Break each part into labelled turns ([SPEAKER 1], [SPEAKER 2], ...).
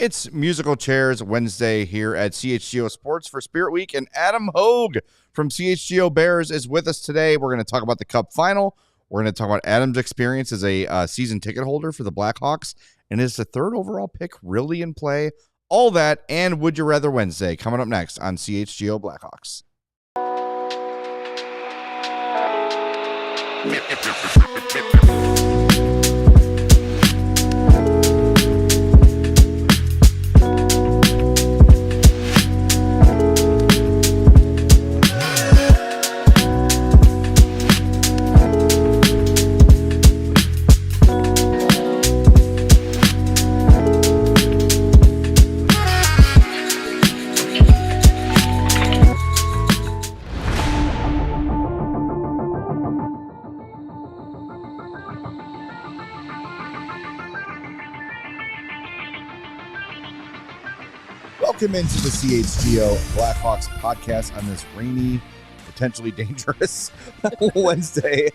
[SPEAKER 1] It's Musical Chairs Wednesday here at CHGO Sports for Spirit Week, and Adam Hoge from CHGO Bears is with us today. We're going to talk about the Cup final. We're going to talk about Adam's experience as a season ticket holder for the Blackhawks, and is the third overall pick really in play? All that and Would You Rather Wednesday coming up next on CHGO Blackhawks. Welcome into the CHGO Blackhawks podcast on this rainy, potentially dangerous Wednesday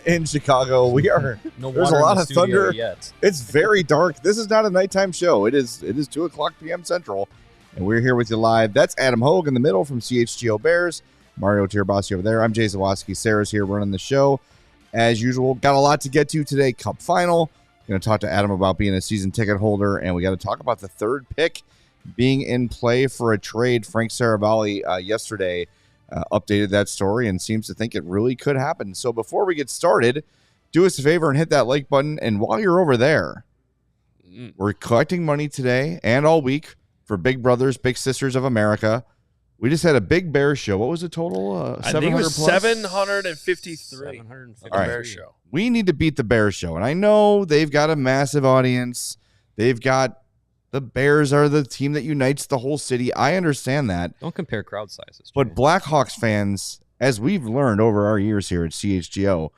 [SPEAKER 1] in Chicago. There's a lot of thunder.
[SPEAKER 2] Yet.
[SPEAKER 1] It's very dark. This is not a nighttime show. It is 2:00 p.m. Central, and we're here with you live. That's Adam Hoge in the middle from CHGO Bears. Mario Tirabassi over there. I'm Jay Zawoski. Sarah's here running the show. As usual, got a lot to get to today. Cup final. Going to talk to Adam about being a season ticket holder, and we got to talk about the third pick being in play for a trade. Frank Saravalli yesterday updated that story and seems to think it really could happen. So before we get started, do us a favor and hit that like button. And while you're over there, we're collecting money today and all week for Big Brothers, Big Sisters of America. We just had a big Bears show. What was the total?
[SPEAKER 3] I think it was 753.
[SPEAKER 2] 750
[SPEAKER 1] All right.
[SPEAKER 3] Bears show.
[SPEAKER 1] We need to beat the Bears show. And I know they've got a massive audience. The Bears are the team that unites the whole city. I understand that.
[SPEAKER 2] Don't compare crowd sizes.
[SPEAKER 1] But Blackhawks fans, as we've learned over our years here at CHGO,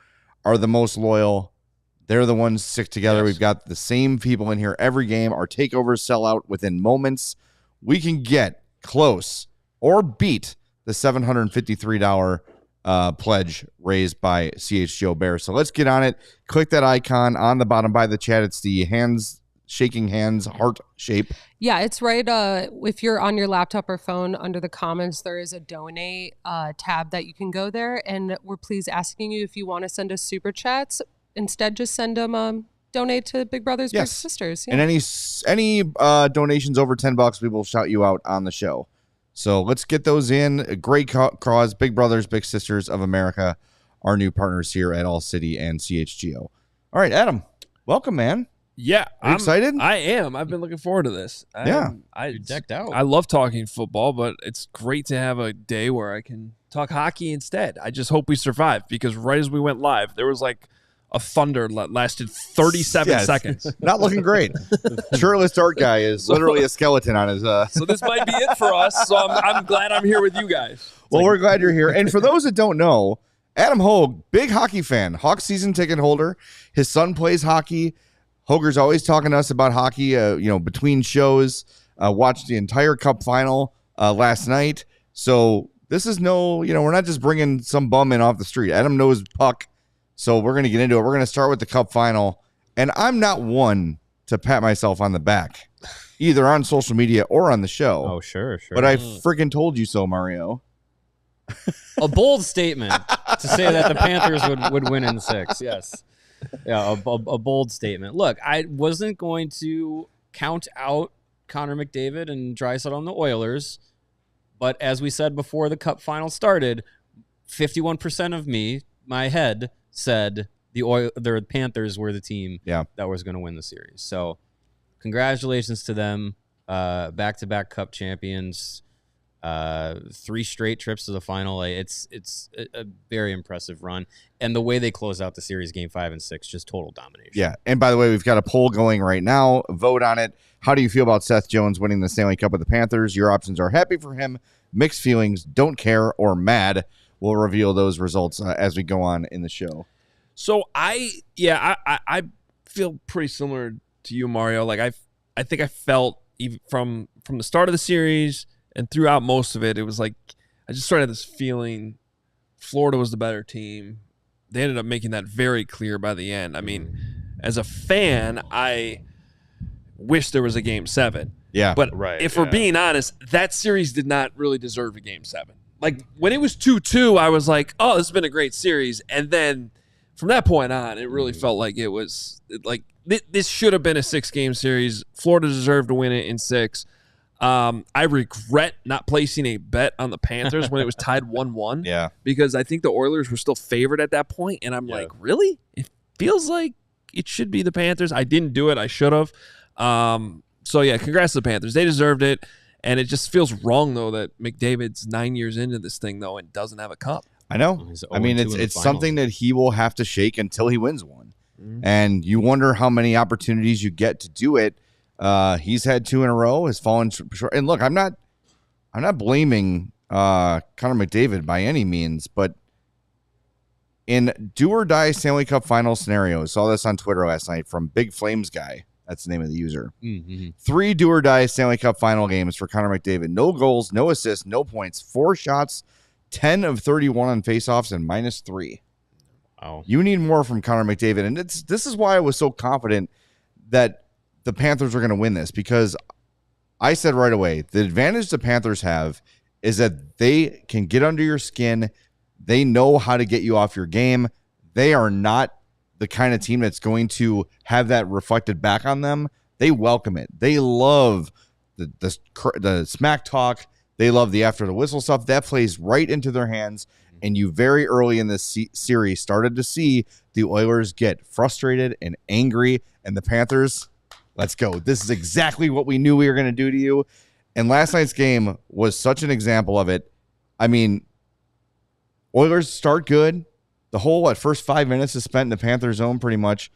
[SPEAKER 1] are the most loyal. They're the ones stick together. Yes. We've got the same people in here every game. Our takeovers sell out within moments. We can get close or beat the $753 pledge raised by CHGO Bears. So let's get on it. Click that icon on the bottom by the chat. It's the shaking hands heart shape.
[SPEAKER 4] Yeah, it's right. If you're on your laptop or phone, under the comments, there is a donate tab that you can go there. And we're please asking you if you want to send us super chats. Instead, just send them donate to Big Brothers, Big Sisters. Yeah.
[SPEAKER 1] And any donations over $10, we will shout you out on the show. So let's get those in. A great cause. Big Brothers, Big Sisters of America, our new partners here at ALLCITY and CHGO. All right, Adam, welcome, man.
[SPEAKER 3] Yeah.
[SPEAKER 1] Are you excited?
[SPEAKER 3] I am. I've been looking forward to this.
[SPEAKER 1] You're
[SPEAKER 2] decked out.
[SPEAKER 3] I love talking football, but it's great to have a day where I can talk hockey instead. I just hope we survive, because right as we went live, there was like a thunder that lasted 37 seconds.
[SPEAKER 1] Not looking great. Shirtless dark guy is literally a skeleton on his...
[SPEAKER 3] So this might be it for us. So I'm glad I'm here with you guys.
[SPEAKER 1] Well, we're glad you're here. And for those that don't know, Adam Hoge, big hockey fan, Hawks season ticket holder. His son plays hockey. Hoger's always talking to us about hockey, between shows. Watched the entire Cup final last night. So this is we're not just bringing some bum in off the street. Adam knows puck. So we're going to get into it. We're going to start with the Cup final. And I'm not one to pat myself on the back, either on social media or on the show.
[SPEAKER 2] Oh, sure.
[SPEAKER 1] But I friggin' told you so, Mario.
[SPEAKER 2] A bold statement to say that the Panthers would win in 6. Yes. Yeah, a bold statement. Look, I wasn't going to count out Connor McDavid and Draisaitl on the Oilers, but as we said before the Cup final started, 51% of my head said the Panthers were the team that was going to win the series. So, congratulations to them, back-to-back Cup champions. 3 straight trips to the final. It's a very impressive run, and the way they close out the series, game 5 and 6, just total domination.
[SPEAKER 1] Yeah, and by the way, we've got a poll going right now. Vote on it. How do you feel about Seth Jones winning the Stanley Cup with the Panthers? Your options are happy for him, mixed feelings, don't care, or mad. We'll reveal those results as we go on in the show.
[SPEAKER 3] So I feel pretty similar to you, Mario. Like I think I felt even from the start of the series and throughout most of it, it was like I just started this feeling Florida was the better team. They ended up making that very clear by the end. I mean, as a fan, wish there was a Game 7.
[SPEAKER 1] Yeah.
[SPEAKER 3] But
[SPEAKER 2] Right,
[SPEAKER 3] if we're being honest, that series did not really deserve a Game 7. Like, when it was 2-2, I was like, oh, this has been a great series. And then from that point on, it really felt like it was like this should have been a 6-game series. Florida deserved to win it in 6. I regret not placing a bet on the Panthers when it was tied 1-1.
[SPEAKER 1] Yeah.
[SPEAKER 3] Because I think the Oilers were still favored at that point, and I'm like, really? It feels like it should be the Panthers. I didn't do it. I should have. So yeah, congrats to the Panthers. They deserved it, and it just feels wrong though that McDavid's 9 years into this thing though and doesn't have a cup.
[SPEAKER 1] I know. I mean, it's something that he will have to shake until he wins one, and you wonder how many opportunities you get to do it. He's had 2 in a row, has fallen short. And look, I'm not blaming Connor McDavid by any means, but in do or die Stanley Cup final scenarios, saw this on Twitter last night from Big Flames Guy. That's the name of the user. 3 do or die Stanley Cup final games for Connor McDavid. No goals, no assists, no points, 4 shots, 10 of 31 on faceoffs, and -3.
[SPEAKER 2] Wow.
[SPEAKER 1] You need more from Connor McDavid, and this is why I was so confident that the Panthers are going to win this, because I said right away, the advantage the Panthers have is that they can get under your skin. They know how to get you off your game. They are not the kind of team that's going to have that reflected back on them. They welcome it. They love the smack talk. They love the after the whistle stuff. That plays right into their hands. And you very early in this series started to see the Oilers get frustrated and angry, and the Panthers, let's go. This is exactly what we knew we were going to do to you. And last night's game was such an example of it. I mean, Oilers start good. The whole first 5 minutes is spent in the Panthers zone pretty much.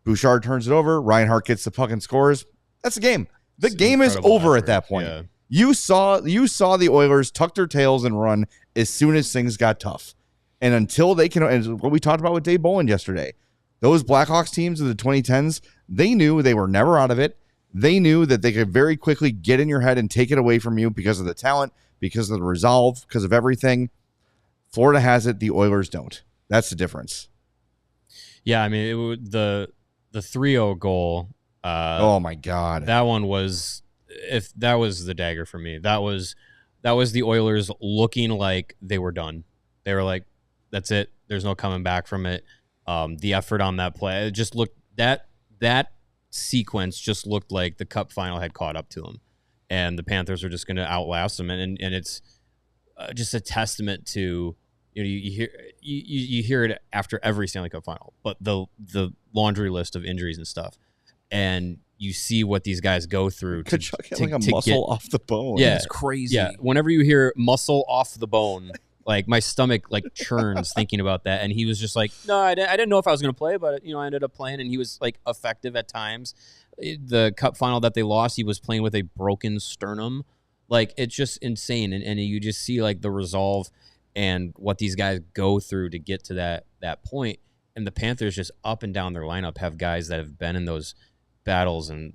[SPEAKER 1] Bouchard turns it over. Reinhart gets the puck and scores. That's the game. The game is over at that point.
[SPEAKER 2] Yeah.
[SPEAKER 1] You saw the Oilers tuck their tails and run as soon as things got tough. And until they can, and what we talked about with Dave Bolland yesterday, those Blackhawks teams of the 2010s, they knew they were never out of it. They knew that they could very quickly get in your head and take it away from you because of the talent, because of the resolve, because of everything. Florida has it. The Oilers don't. That's the difference.
[SPEAKER 2] Yeah, I mean, the 3-0 goal.
[SPEAKER 1] Oh my God,
[SPEAKER 2] that one was, if that was the dagger for me. That was the Oilers looking like they were done. They were like, that's it. There's no coming back from it. The effort on that play, it just looked, that sequence just looked like the Cup final had caught up to them, and the Panthers are just going to outlast them. And it's just a testament to, you hear it after every Stanley Cup final, but the laundry list of injuries and stuff, and you see what these guys go through to
[SPEAKER 1] like a muscle off the bone.
[SPEAKER 2] Yeah,
[SPEAKER 3] It's crazy.
[SPEAKER 2] yeah. Whenever you hear muscle off the bone, like my stomach like churns thinking about that. And he was just like, no, I didn't know if I was going to play, but I ended up playing, and he was like effective at times. The Cup final that they lost, he was playing with a broken sternum. Like, it's just insane, and you just see like the resolve and what these guys go through to get to that point. And the Panthers, just up and down their lineup, have guys that have been in those battles, and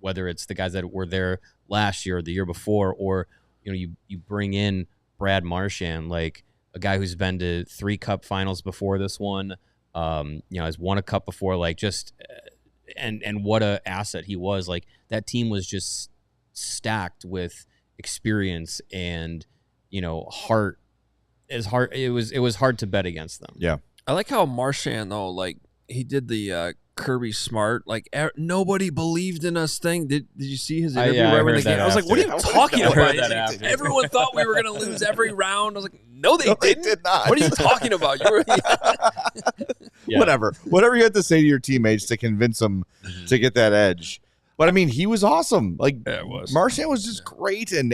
[SPEAKER 2] whether it's the guys that were there last year or the year before, or you bring in Brad Marchand, like a guy who's been to 3 Cup finals before this one, has won a Cup before, like just and what a asset he was. Like, that team was just stacked with experience and heart. It was hard to bet against them.
[SPEAKER 1] Yeah.
[SPEAKER 3] I like how Marchand, though, like, he did the Kirby Smart, like, nobody believed in us thing. Did you see his interview right when the game? I was like, what are you talking about? Everyone thought we were going to lose every round. I was like, no, they did
[SPEAKER 1] not.
[SPEAKER 3] What are you talking about?
[SPEAKER 2] Yeah.
[SPEAKER 1] Whatever you have to say to your teammates to convince them to get that edge. But I mean, he was awesome. Like,
[SPEAKER 3] it was.
[SPEAKER 1] Marchand was just great, and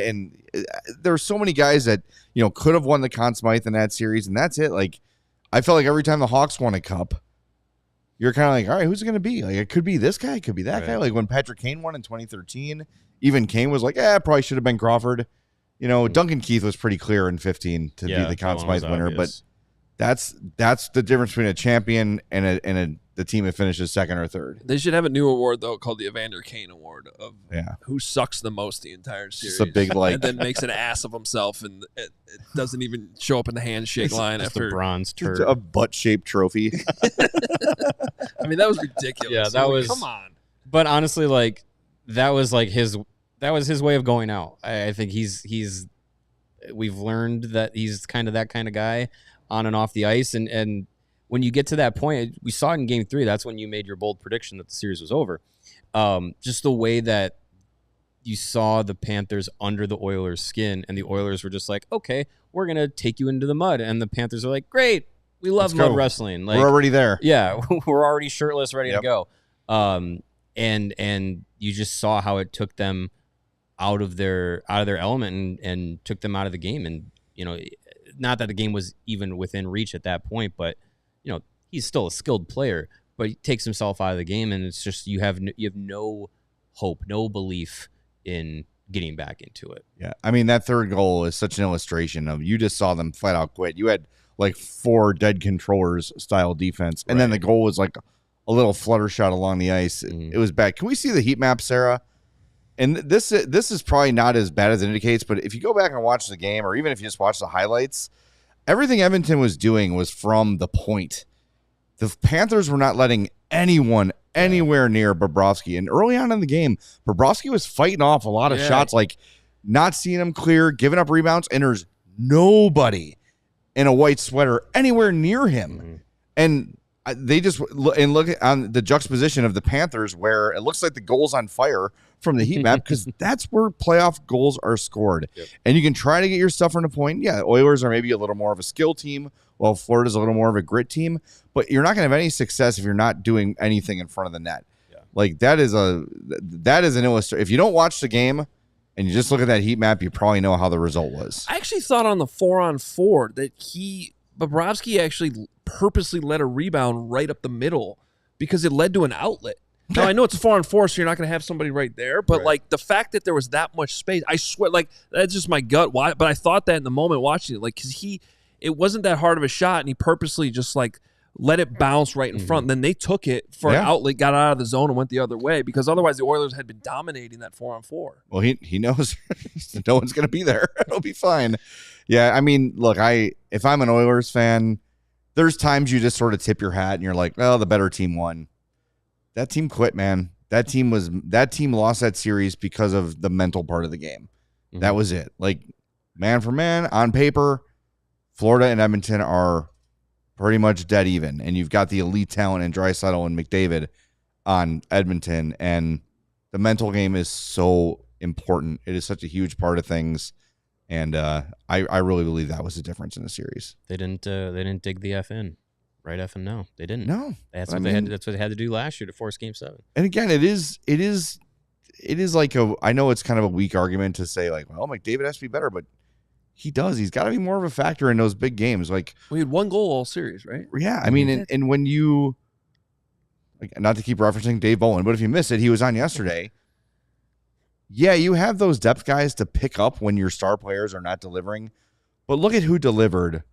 [SPEAKER 1] there were so many guys that could have won the Conn Smythe in that series, and that's it. Like, I felt like every time the Hawks won a Cup, you're kind of like, all right, who's it going to be? Like, it could be this guy, it could be that guy. Like, when Patrick Kane won in 2013, even Kane was like, probably should have been Crawford. Duncan Keith was pretty clear in 15 to be the Conn Smythe winner,
[SPEAKER 2] obvious.
[SPEAKER 1] But that's the difference between a champion and the team that finishes second or third.
[SPEAKER 3] They should have a new award, though, called the Evander Kane Award of who sucks the most the entire series.
[SPEAKER 1] It's a big, like,
[SPEAKER 3] and then makes an ass of himself, and it doesn't even show up in the handshake line
[SPEAKER 2] Just
[SPEAKER 3] after
[SPEAKER 2] a bronze turd.
[SPEAKER 1] A butt-shaped trophy.
[SPEAKER 3] I mean, that was ridiculous.
[SPEAKER 2] Yeah, that was.
[SPEAKER 3] Come on.
[SPEAKER 2] But honestly, like, that was like his way of going out. I think we've learned that he's kind of that kind of guy on and off the ice. And when you get to that point, we saw it in game 3. That's when you made your bold prediction that the series was over. Just the way that you saw the Panthers under the Oilers' skin, and the Oilers were just like, okay, we're going to take you into the mud. And the Panthers are like, great, we love mud wrestling. Like,
[SPEAKER 1] we're already there.
[SPEAKER 2] Yeah, we're already shirtless, ready to go. And you just saw how it took them out of their element and took them out of the game. And, not that the game was even within reach at that point, but, he's still a skilled player, but he takes himself out of the game. And it's just, you have no hope, no belief in getting back into it.
[SPEAKER 1] Yeah. I mean, that third goal is such an illustration of, you just saw them flat out quit. You had like 4 dead controllers style defense. And then the goal was like a little flutter shot along the ice. It was bad. Can we see the heat map, Sarah? And this is probably not as bad as it indicates, but if you go back and watch the game, or even if you just watch the highlights, everything Edmonton was doing was from the point. The Panthers were not letting anyone anywhere near Bobrovsky. And early on in the game, Bobrovsky was fighting off a lot of shots, like not seeing him clear, giving up rebounds, and there's nobody in a white sweater anywhere near him. And they just look on the juxtaposition of the Panthers, where it looks like the goal's on fire from the heat map, because that's where playoff goals are scored. And you can try to get your stuff from the point. Yeah, the Oilers are maybe a little more of a skill team, while Florida's a little more of a grit team. But you're not going to have any success if you're not doing anything in front of the net. Like that is an illustration. If you don't watch the game and you just look at that heat map, you probably know how the result was.
[SPEAKER 3] I actually thought on the 4-on-4 that Bobrovsky actually purposely let a rebound right up the middle because it led to an outlet. Now, I know it's a 4-on-4, so you're not going to have somebody right there, but like the fact that there was that much space, I swear, like that's just my gut. Why? But I thought that in the moment watching it, like, because it wasn't that hard of a shot, and he purposely just like let it bounce right in front. And then they took it for an outlet, got out of the zone, and went the other way, because otherwise the Oilers had been dominating that 4-on-4.
[SPEAKER 1] Well, he knows no one's going to be there. It'll be fine. Yeah, I mean, look, if I'm an Oilers fan, there's times you just sort of tip your hat and you're like, well, the better team won. That team quit, man. That team lost that series because of the mental part of the game. That was it. Like, man for man, on paper, Florida and Edmonton are pretty much dead even. And you've got the elite talent in Draisaitl and McDavid on Edmonton. And the mental game is so important. It is such a huge part of things. And I really believe that was the difference in the series.
[SPEAKER 2] They didn't dig the F in. Right F and no. They didn't.
[SPEAKER 1] No.
[SPEAKER 2] That's what they had to do last year to force Game 7.
[SPEAKER 1] And again, it is like I know it's kind of a weak argument to say like, well, McDavid has to be better, but he does. He's got to be more of a factor in those big games. Like,
[SPEAKER 3] we had 1 goal all series, right?
[SPEAKER 1] Yeah. I mean, and when you, like, not to keep referencing Dave Bolin, but if you miss it, he was on yesterday. Yeah, you have those depth guys to pick up when your star players are not delivering. But look at who delivered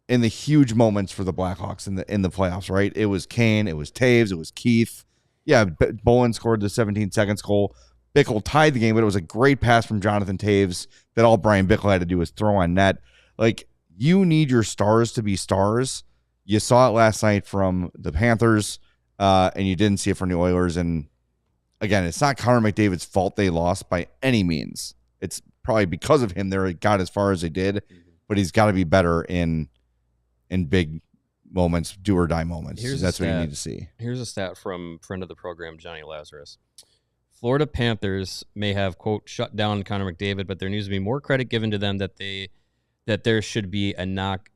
[SPEAKER 1] in the huge moments for the Blackhawks in the playoffs, right? It was Kane, it was Taves, it was Keith. Yeah, Bolin scored the 17 seconds goal. Bickle tied the game, but it was a great pass from Jonathan Taves that all Brian Bickle had to do was throw on net. Like, you need your stars to be stars. You saw it last night from the Panthers, and you didn't see it from the Oilers. And again, it's not Connor McDavid's fault they lost by any means. It's probably because of him they got as far as they did, but he's got to be better in big moments, do or die moments. That's what you need to see.
[SPEAKER 2] Here's a stat from friend of the program, Johnny Lazarus. Florida Panthers may have, quote, shut down Connor McDavid, but there needs to be more credit given to them that there should be a knock.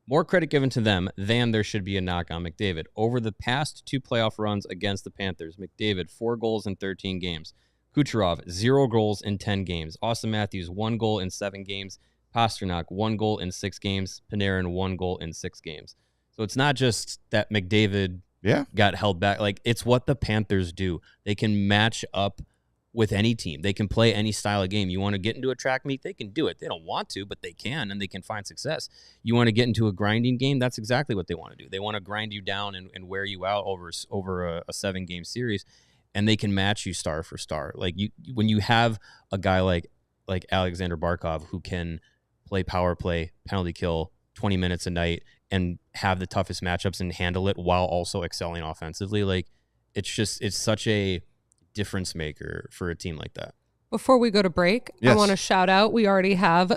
[SPEAKER 2] More credit given to them than there should be a knock on McDavid. Over the past 2 playoff runs against the Panthers, McDavid, 4 goals in 13 games. Kucherov, 0 goals in 10 games. Austin Matthews, 1 goal in 7 games. Pasternak, 1 goal in 6 games. Panarin, 1 goal in 6 games. So it's not just that McDavid got held back. Like, it's what the Panthers do. They can match up with any team. They can play any style of game. You want to get into a track meet, they can do it. They don't want to, but they can, and they can find success. You want to get into a grinding game, that's exactly what they want to do. They want to grind you down and wear you out over a 7-game series, and they can match you star for star. Like, when you have a guy like Alexander Barkov who can play power play, penalty kill, 20 minutes a night, and have the toughest matchups and handle it while also excelling offensively, like, it's such a difference maker for a team like that.
[SPEAKER 4] Before we go to break,
[SPEAKER 1] Yes.
[SPEAKER 4] I want to shout out, we already have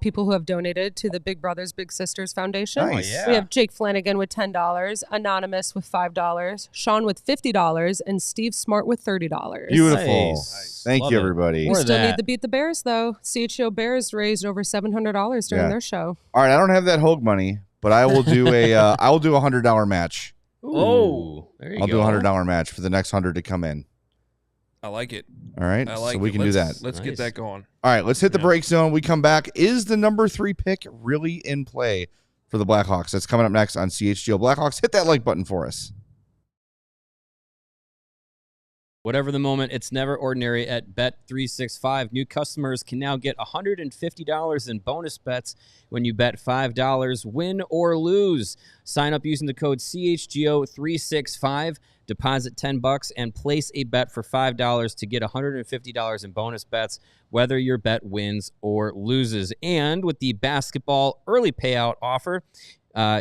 [SPEAKER 4] people who have donated to the Big Brothers Big Sisters Foundation.
[SPEAKER 1] Nice.
[SPEAKER 2] Oh, yeah.
[SPEAKER 4] We have Jake Flanagan with $10, Anonymous with $5, Sean with $50, and Steve Smart with $30.
[SPEAKER 1] Beautiful.
[SPEAKER 2] Nice.
[SPEAKER 1] Thank
[SPEAKER 2] Love
[SPEAKER 1] you,
[SPEAKER 2] it.
[SPEAKER 1] everybody.
[SPEAKER 4] We
[SPEAKER 2] More
[SPEAKER 4] still
[SPEAKER 2] that.
[SPEAKER 4] need to beat the Bears, though. CHGO Bears raised over $700 during
[SPEAKER 1] Yeah.
[SPEAKER 4] their show.
[SPEAKER 1] All right, I don't have that Hoge money, but I will do I will do a $100 match.
[SPEAKER 2] Oh, there you
[SPEAKER 1] I'll
[SPEAKER 2] go.
[SPEAKER 1] do a $100 match for the next 100 to come in.
[SPEAKER 3] I like it.
[SPEAKER 1] All right,
[SPEAKER 3] I like
[SPEAKER 1] so we
[SPEAKER 3] it.
[SPEAKER 1] can do that.
[SPEAKER 3] Let's get
[SPEAKER 2] Nice.
[SPEAKER 3] that going.
[SPEAKER 1] All right, let's hit the
[SPEAKER 2] Yeah.
[SPEAKER 1] break zone. We come back. Is the number 3 pick really in play for the Blackhawks? That's coming up next on CHGO Blackhawks. Hit that like button for us.
[SPEAKER 2] Whatever the moment, it's never ordinary at Bet365. New customers can now get $150 in bonus bets when you bet $5, win or lose. Sign up using the code CHGO365, deposit $10, and place a bet for $5 to get $150 in bonus bets, whether your bet wins or loses. And with the basketball early payout offer,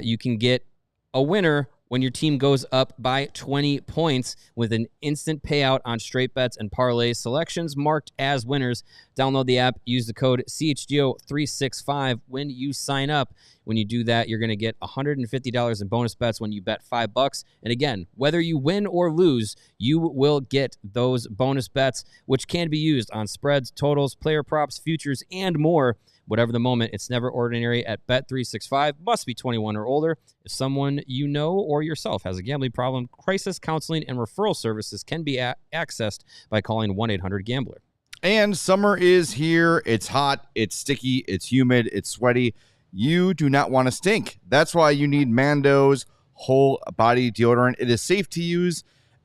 [SPEAKER 2] you can get a winner when your team goes up by 20 points with an instant payout on straight bets and parlay selections marked as winners. Download the app, use the code CHGO365 when you sign up. When you do that, you're going to get $150 in bonus bets when you bet $5. And again, whether you win or lose, you will get those bonus bets, which can be used on spreads, totals, player props, futures, and more. Whatever the moment, it's never ordinary at Bet365. Must be 21 or older. If someone you know or yourself has a gambling problem, crisis counseling and referral services can be accessed by calling 1-800-GAMBLER.
[SPEAKER 1] And summer is here. It's hot, it's sticky, it's humid, it's sweaty. You do not want to stink. That's why you need Mando's whole body deodorant. It is safe to use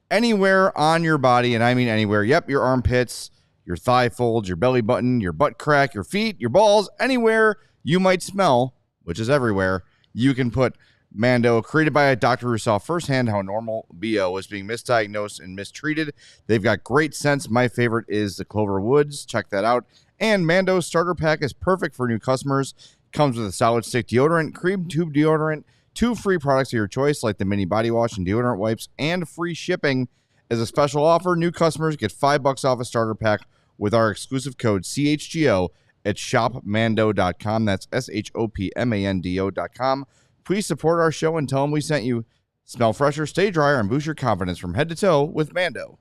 [SPEAKER 1] anywhere on your body, and I mean anywhere. Yep, your armpits, your thigh folds, your belly button, your butt crack, your feet, your balls, anywhere you might smell, which is everywhere, you can put Mando, created by a doctor who saw firsthand how normal BO was being misdiagnosed and mistreated. They've got great scents. My favorite is the Clover Woods. Check that out. And Mando's starter pack is perfect for new customers. Comes with a solid stick deodorant, cream tube deodorant, 2 free products of your choice like the mini body wash and deodorant wipes, and free shipping. As a special offer, new customers get $5 off a starter pack with our exclusive code CHGO at shopmando.com. That's SHOPMANDO.com. Please support our show and tell them we sent you. Smell fresher, stay drier, and boost your confidence from head to toe with Mando.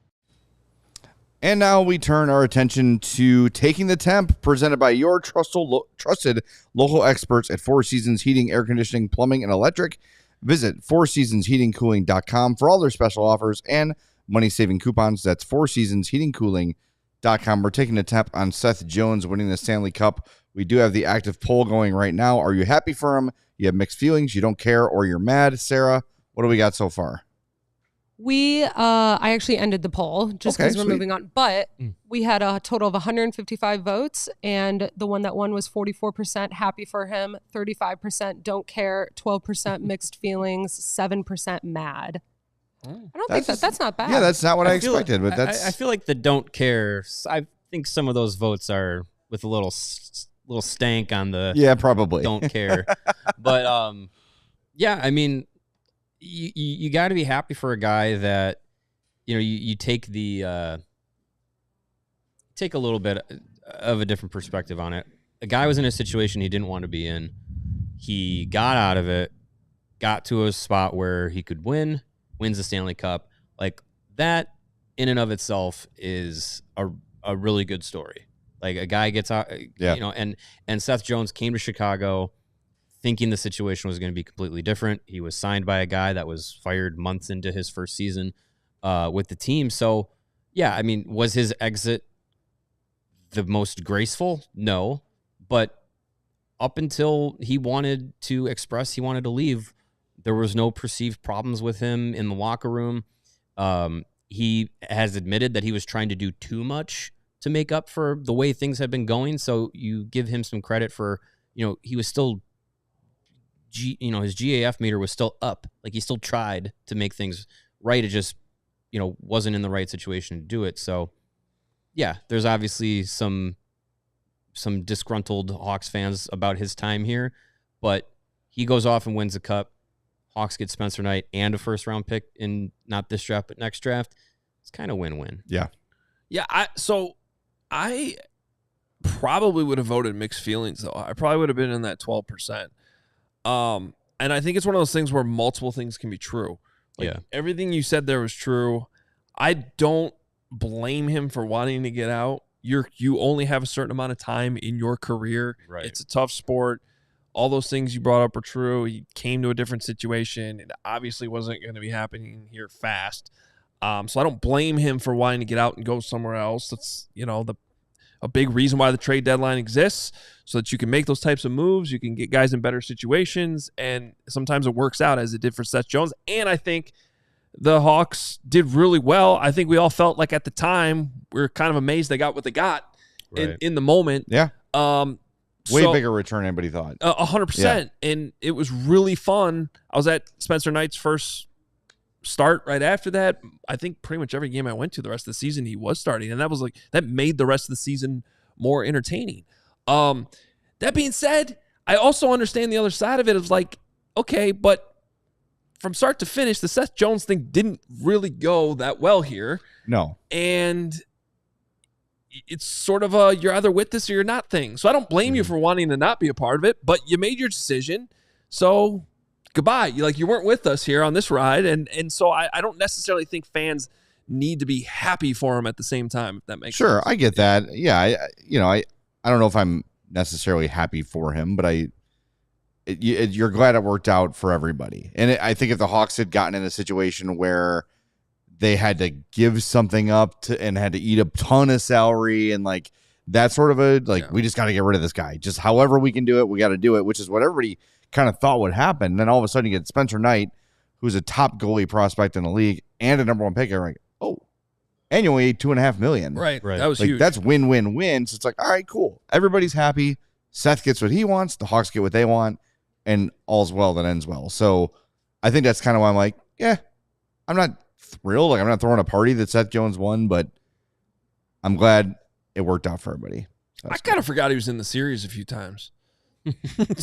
[SPEAKER 1] And now we turn our attention to Taking the Temp, presented by your trusted local experts at Four Seasons Heating, Air Conditioning, Plumbing, and Electric. Visit fourseasonsheatingcooling.com for all their special offers and money-saving coupons. That's fourseasonsheatingcooling.com. We're taking the temp on Seth Jones winning the Stanley Cup. We do have the active poll going right now. Are you happy for him? You have mixed feelings, you don't care, or you're mad. Sarah, what do we got so far?
[SPEAKER 4] I actually ended the poll just
[SPEAKER 1] Okay,
[SPEAKER 4] because we're
[SPEAKER 1] sweet.
[SPEAKER 4] moving on. But we had a total of 155 votes, and the one that won was 44% happy for him, 35% don't care, 12% mixed feelings, 7% mad. I don't think that's not bad.
[SPEAKER 1] Yeah, that's not what I
[SPEAKER 2] feel
[SPEAKER 1] expected, but that's...
[SPEAKER 2] I feel like the don't care. I think some of those votes are with a little stank on the
[SPEAKER 1] yeah, probably.
[SPEAKER 2] don't care. But yeah, I mean, you got to be happy for a guy that, you know, you take the take a little bit of a different perspective on it. A guy was in a situation he didn't want to be in. He got out of it, got to a spot where he could wins the Stanley Cup. Like, that in and of itself is a really good story. Like, a guy gets out,
[SPEAKER 1] Yeah.
[SPEAKER 2] you know, and Seth Jones came to Chicago thinking the situation was going to be completely different. He was signed by a guy that was fired months into his first season with the team. So, yeah, I mean, was his exit the most graceful? No. But up until he wanted to express he wanted to leave, there was no perceived problems with him in the locker room. He has admitted that he was trying to do too much to make up for the way things had been going. So you give him some credit for, you know, he was still, his GAF meter was still up. Like, he still tried to make things right. It just, you know, wasn't in the right situation to do it. So, yeah, there's obviously some disgruntled Hawks fans about his time here, but he goes off and wins the Cup. Hawks get Spencer Knight and a first-round pick in not this draft, but next draft. It's kind of win-win.
[SPEAKER 1] Yeah.
[SPEAKER 3] Yeah, I probably would have voted mixed feelings, though. I probably would have been in that 12%. And I think it's one of those things where multiple things can be true. Like, everything you said there was true. I don't blame him for wanting to get out. You only have a certain amount of time in your career.
[SPEAKER 2] Right.
[SPEAKER 3] It's a tough sport. All those things you brought up are true. He came to a different situation. It obviously wasn't going to be happening here fast. So I don't blame him for wanting to get out and go somewhere else. That's, a big reason why the trade deadline exists, so that you can make those types of moves. You can get guys in better situations, and sometimes it works out, as it did for Seth Jones. And I think the Hawks did really well. I think we all felt like at the time we were kind of amazed they got what they got in the moment.
[SPEAKER 1] Yeah. Way bigger return than anybody thought.
[SPEAKER 3] 100%. And it was really fun. I was at Spencer Knight's first start right after that. I think pretty much every game I went to the rest of the season he was starting, and that made the rest of the season more entertaining. That being said, I also understand the other side of it. It's like, okay, but from start to finish, the Seth Jones thing didn't really go that well here.
[SPEAKER 1] No.
[SPEAKER 3] And it's sort of a you're either with this or you're not thing. So I don't blame you for wanting to not be a part of it, but you made your decision. So goodbye. You weren't with us here on this ride. And so I don't necessarily think fans need to be happy for him at the same time, if that makes sense.
[SPEAKER 1] Sure, I get that. Yeah, I don't know if I'm necessarily happy for him, but you're glad it worked out for everybody. And I think if the Hawks had gotten in a situation where they had to give something up and had to eat a ton of salary and that sort of we just got to get rid of this guy. Just however we can do it, we got to do it, which is what everybody kind of thought would happen. And then all of a sudden you get Spencer Knight, who's a top goalie prospect in the league and a number one pick. You're like, oh, and you only ate $2.5 million.
[SPEAKER 3] Right. That was huge.
[SPEAKER 1] That's win-win-win. So it's like, all right, cool. Everybody's happy. Seth gets what he wants. The Hawks get what they want, and all's well that ends well. So I think that's kind of why I'm like, yeah, I'm not thrilled. I'm not throwing a party that Seth Jones won, but I'm glad it worked out for everybody.
[SPEAKER 3] I kind of forgot he was in the series a few times.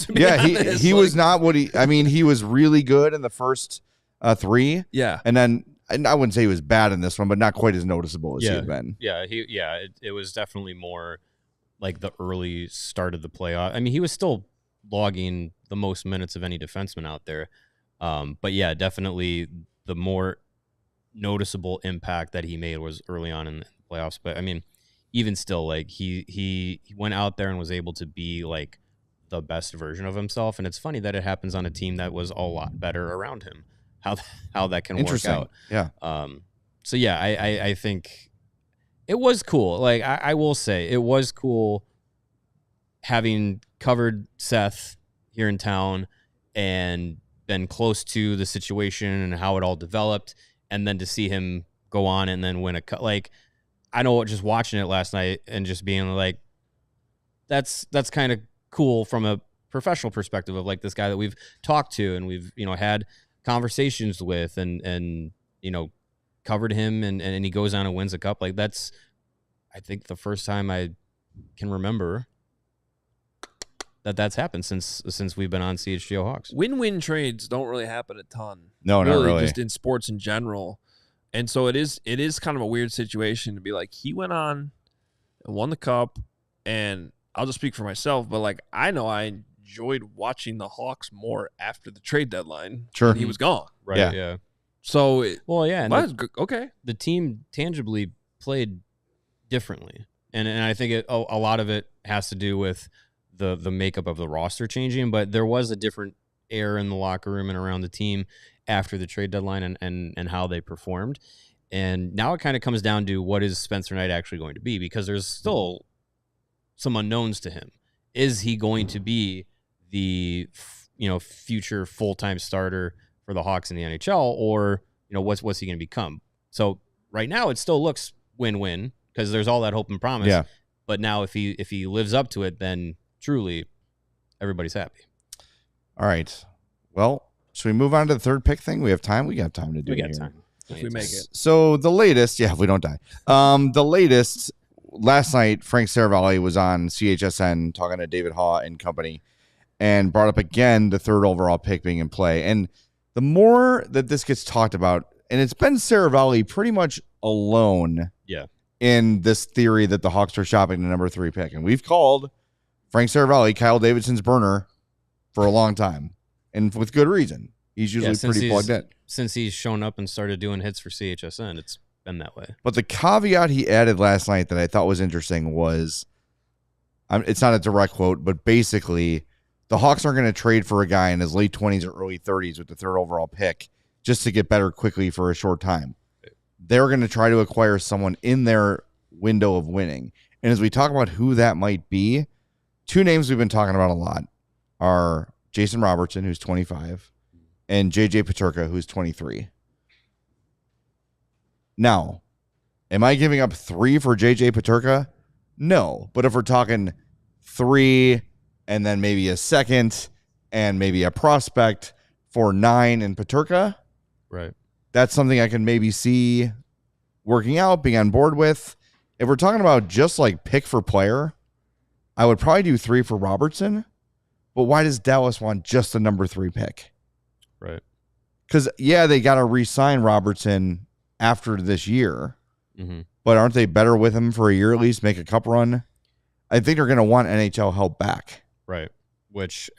[SPEAKER 1] Yeah, he was not what he was really good in the first 3.
[SPEAKER 3] Yeah.
[SPEAKER 1] And then I wouldn't say he was bad in this one, but not quite as noticeable as he had been.
[SPEAKER 2] Yeah, it was definitely more like the early start of the playoff. I mean, he was still logging the most minutes of any defenseman out there. But yeah, definitely the more noticeable impact that he made was early on in the playoffs. But I mean, even still, he went out there and was able to be the best version of himself. And it's funny that it happens on a team that was a lot better around him. How that can work out.
[SPEAKER 1] Yeah.
[SPEAKER 2] So yeah, I think it was cool. I will say it was cool having covered Seth here in town and been close to the situation and how it all developed, and then to see him go on and then win a cut. I know just watching it last night and just being that's kind of cool from a professional perspective of this guy that we've talked to and we've had conversations with and covered him and he goes on and wins a cup. That's I think the first time I can remember that's happened since we've been on CHGO Hawks.
[SPEAKER 3] Win-win trades don't really happen a ton.
[SPEAKER 1] No, not really.
[SPEAKER 3] Just in sports in general. And so it is kind of a weird situation to be he went on and won the cup, and I'll just speak for myself, but I know I enjoyed watching the Hawks more after the trade deadline.
[SPEAKER 1] Sure.
[SPEAKER 3] He was gone.
[SPEAKER 2] Right. Yeah.
[SPEAKER 3] So
[SPEAKER 2] okay. The team tangibly played differently. And I think a lot of it has to do with the makeup of the roster changing, but there was a different air in the locker room and around the team after the trade deadline and how they performed. And now it kind of comes down to what is Spencer Knight actually going to be, because there's still some unknowns to him. Is he going to be the future full-time starter for the Hawks in the NHL, or what's he going to become? So right now it still looks win-win because there's all that hope and promise.
[SPEAKER 1] Yeah.
[SPEAKER 2] But now if he lives up to it, then truly everybody's happy.
[SPEAKER 1] All right. Well, should we move on to the third pick thing? We have time. We got time to do it.
[SPEAKER 2] We got
[SPEAKER 1] here.
[SPEAKER 2] time.
[SPEAKER 3] If we make it.
[SPEAKER 1] So the latest, if we don't die. The latest last night, Frank Saravalli was on CHSN talking to David Haw and company, and brought up again the third overall pick being in play. And the more that this gets talked about, and it's been Saravalli pretty much alone in this theory that the Hawks are shopping the number 3 pick. And we've called Frank Saravalli Kyle Davidson's burner for a long time, and with good reason. He's usually pretty plugged in.
[SPEAKER 2] Since he's shown up and started doing hits for CHSN, it's been that way.
[SPEAKER 1] But the caveat he added last night that I thought was interesting was, it's not a direct quote, but basically the Hawks aren't going to trade for a guy in his late 20s or early 30s with the 3rd overall pick just to get better quickly for a short time. They're going to try to acquire someone in their window of winning. And as we talk about who that might be, 2 names we've been talking about a lot are Jason Robertson, who's 25, and JJ Peterka, who's 23. Now, am I giving up 3 for JJ Peterka? No. But if we're talking 3 and then maybe a second and maybe a prospect for 9 in Peterka,
[SPEAKER 2] right,
[SPEAKER 1] that's something I can maybe see working out, being on board with. If we're talking about just like pick for player, I would probably do 3 for Robertson. But why does Dallas want just the number 3 pick?
[SPEAKER 2] Right.
[SPEAKER 1] Because, yeah, they got to re-sign Robertson after this year.
[SPEAKER 2] Mm-hmm.
[SPEAKER 1] But aren't they better with him for a year at least, make a cup run? I think they're going to want NHL help back.
[SPEAKER 2] Right. Which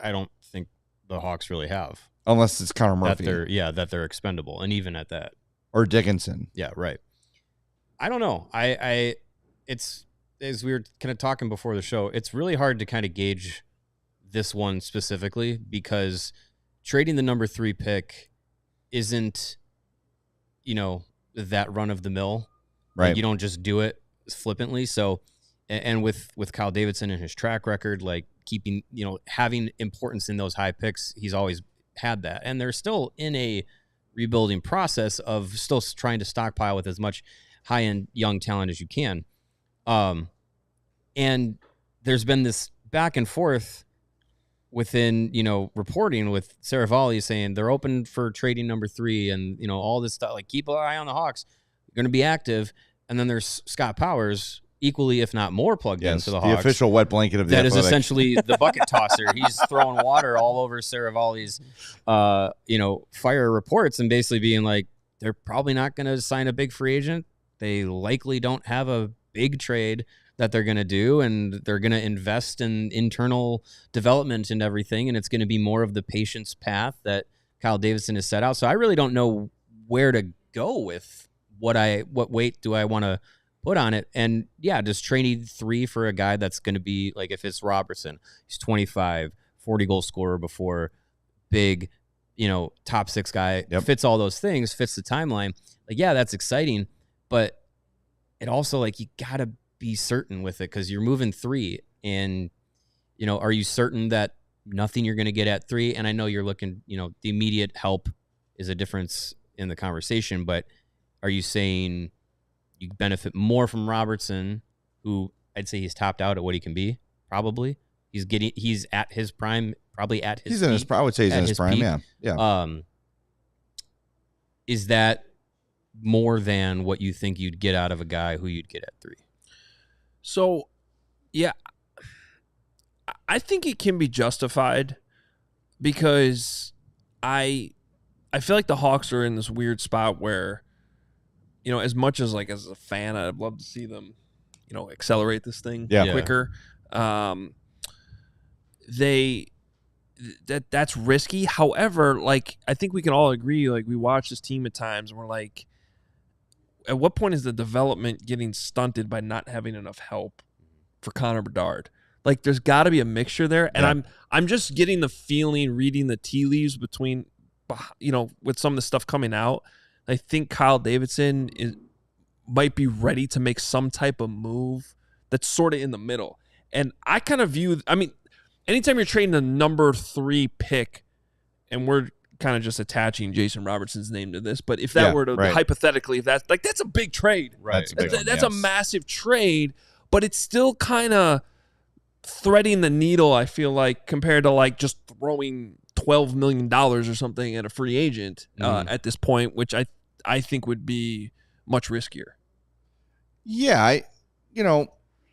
[SPEAKER 2] I don't think the Hawks really have.
[SPEAKER 1] Unless it's Connor Murphy.
[SPEAKER 2] That they're expendable. And even at that.
[SPEAKER 1] Or Dickinson.
[SPEAKER 2] Yeah, right. I don't know. It's, as we were kind of talking before the show, it's really hard to kind of gauge this one specifically because trading the number 3 pick isn't, that run of the mill.
[SPEAKER 1] Right.
[SPEAKER 2] Like, you don't just do it flippantly. So, and with Kyle Davidson and his track record, like keeping, having importance in those high picks, he's always had that. And they're still in a rebuilding process of still trying to stockpile with as much high-end young talent as you can. And there's been this back and forth within, reporting with Saravalli saying they're open for trading number 3 and, all this stuff, like keep an eye on the Hawks, they're going to be active. And then there's Scott Powers, equally, if not more plugged into the Hawks.
[SPEAKER 1] The official wet blanket of the
[SPEAKER 2] That
[SPEAKER 1] Athletic.
[SPEAKER 2] is essentially the bucket tosser. He's throwing water all over Saravalli's, fire reports and basically being like, they're probably not going to sign a big free agent. They likely don't have a big trade that they're going to do, and they're going to invest in internal development and everything, and it's going to be more of the patience path that Kyle Davidson has set out. So I really don't know where to go with what weight do I want to put on it. And yeah, just trading 3 for a guy that's going to be like, if it's Robertson, he's 25, 40 goal scorer before, big, top 6 guy, fits all those things, fits the timeline. Like, yeah, that's exciting, but it also, like, you got to be certain with it because you're moving 3 and, are you certain that nothing you're going to get at 3? And I know you're looking, the immediate help is a difference in the conversation, but are you saying you benefit more from Robertson, who I'd say he's topped out at what he can be? Probably. He's at his prime, probably at his
[SPEAKER 1] He's
[SPEAKER 2] peak,
[SPEAKER 1] in his prime. I would say he's in his prime,
[SPEAKER 2] peak.
[SPEAKER 1] Yeah.
[SPEAKER 2] Is that more than what you think you'd get out of a guy who you'd get at 3?
[SPEAKER 3] So, yeah, I think it can be justified because I feel like the Hawks are in this weird spot where, as much as as a fan, I'd love to see them, accelerate this thing quicker. That's risky. However, I think we can all agree, we watch this team at times and we're like, at what point is the development getting stunted by not having enough help for Connor Bedard? There's got to be a mixture there, and I'm just getting the feeling, reading the tea leaves between, with some of the stuff coming out. I think Kyle Davidson might be ready to make some type of move that's sort of in the middle, and I kind of view. I mean, anytime you're trading the number 3 pick, and we're kind of just attaching Jason Robertson's name to this, but if that were to hypothetically, if that's a big trade,
[SPEAKER 1] right?
[SPEAKER 3] That's a massive trade, but it's still kind of threading the needle. I feel like compared to just throwing $12 million or something at a free agent at this point, which I think would be much riskier.
[SPEAKER 1] Yeah,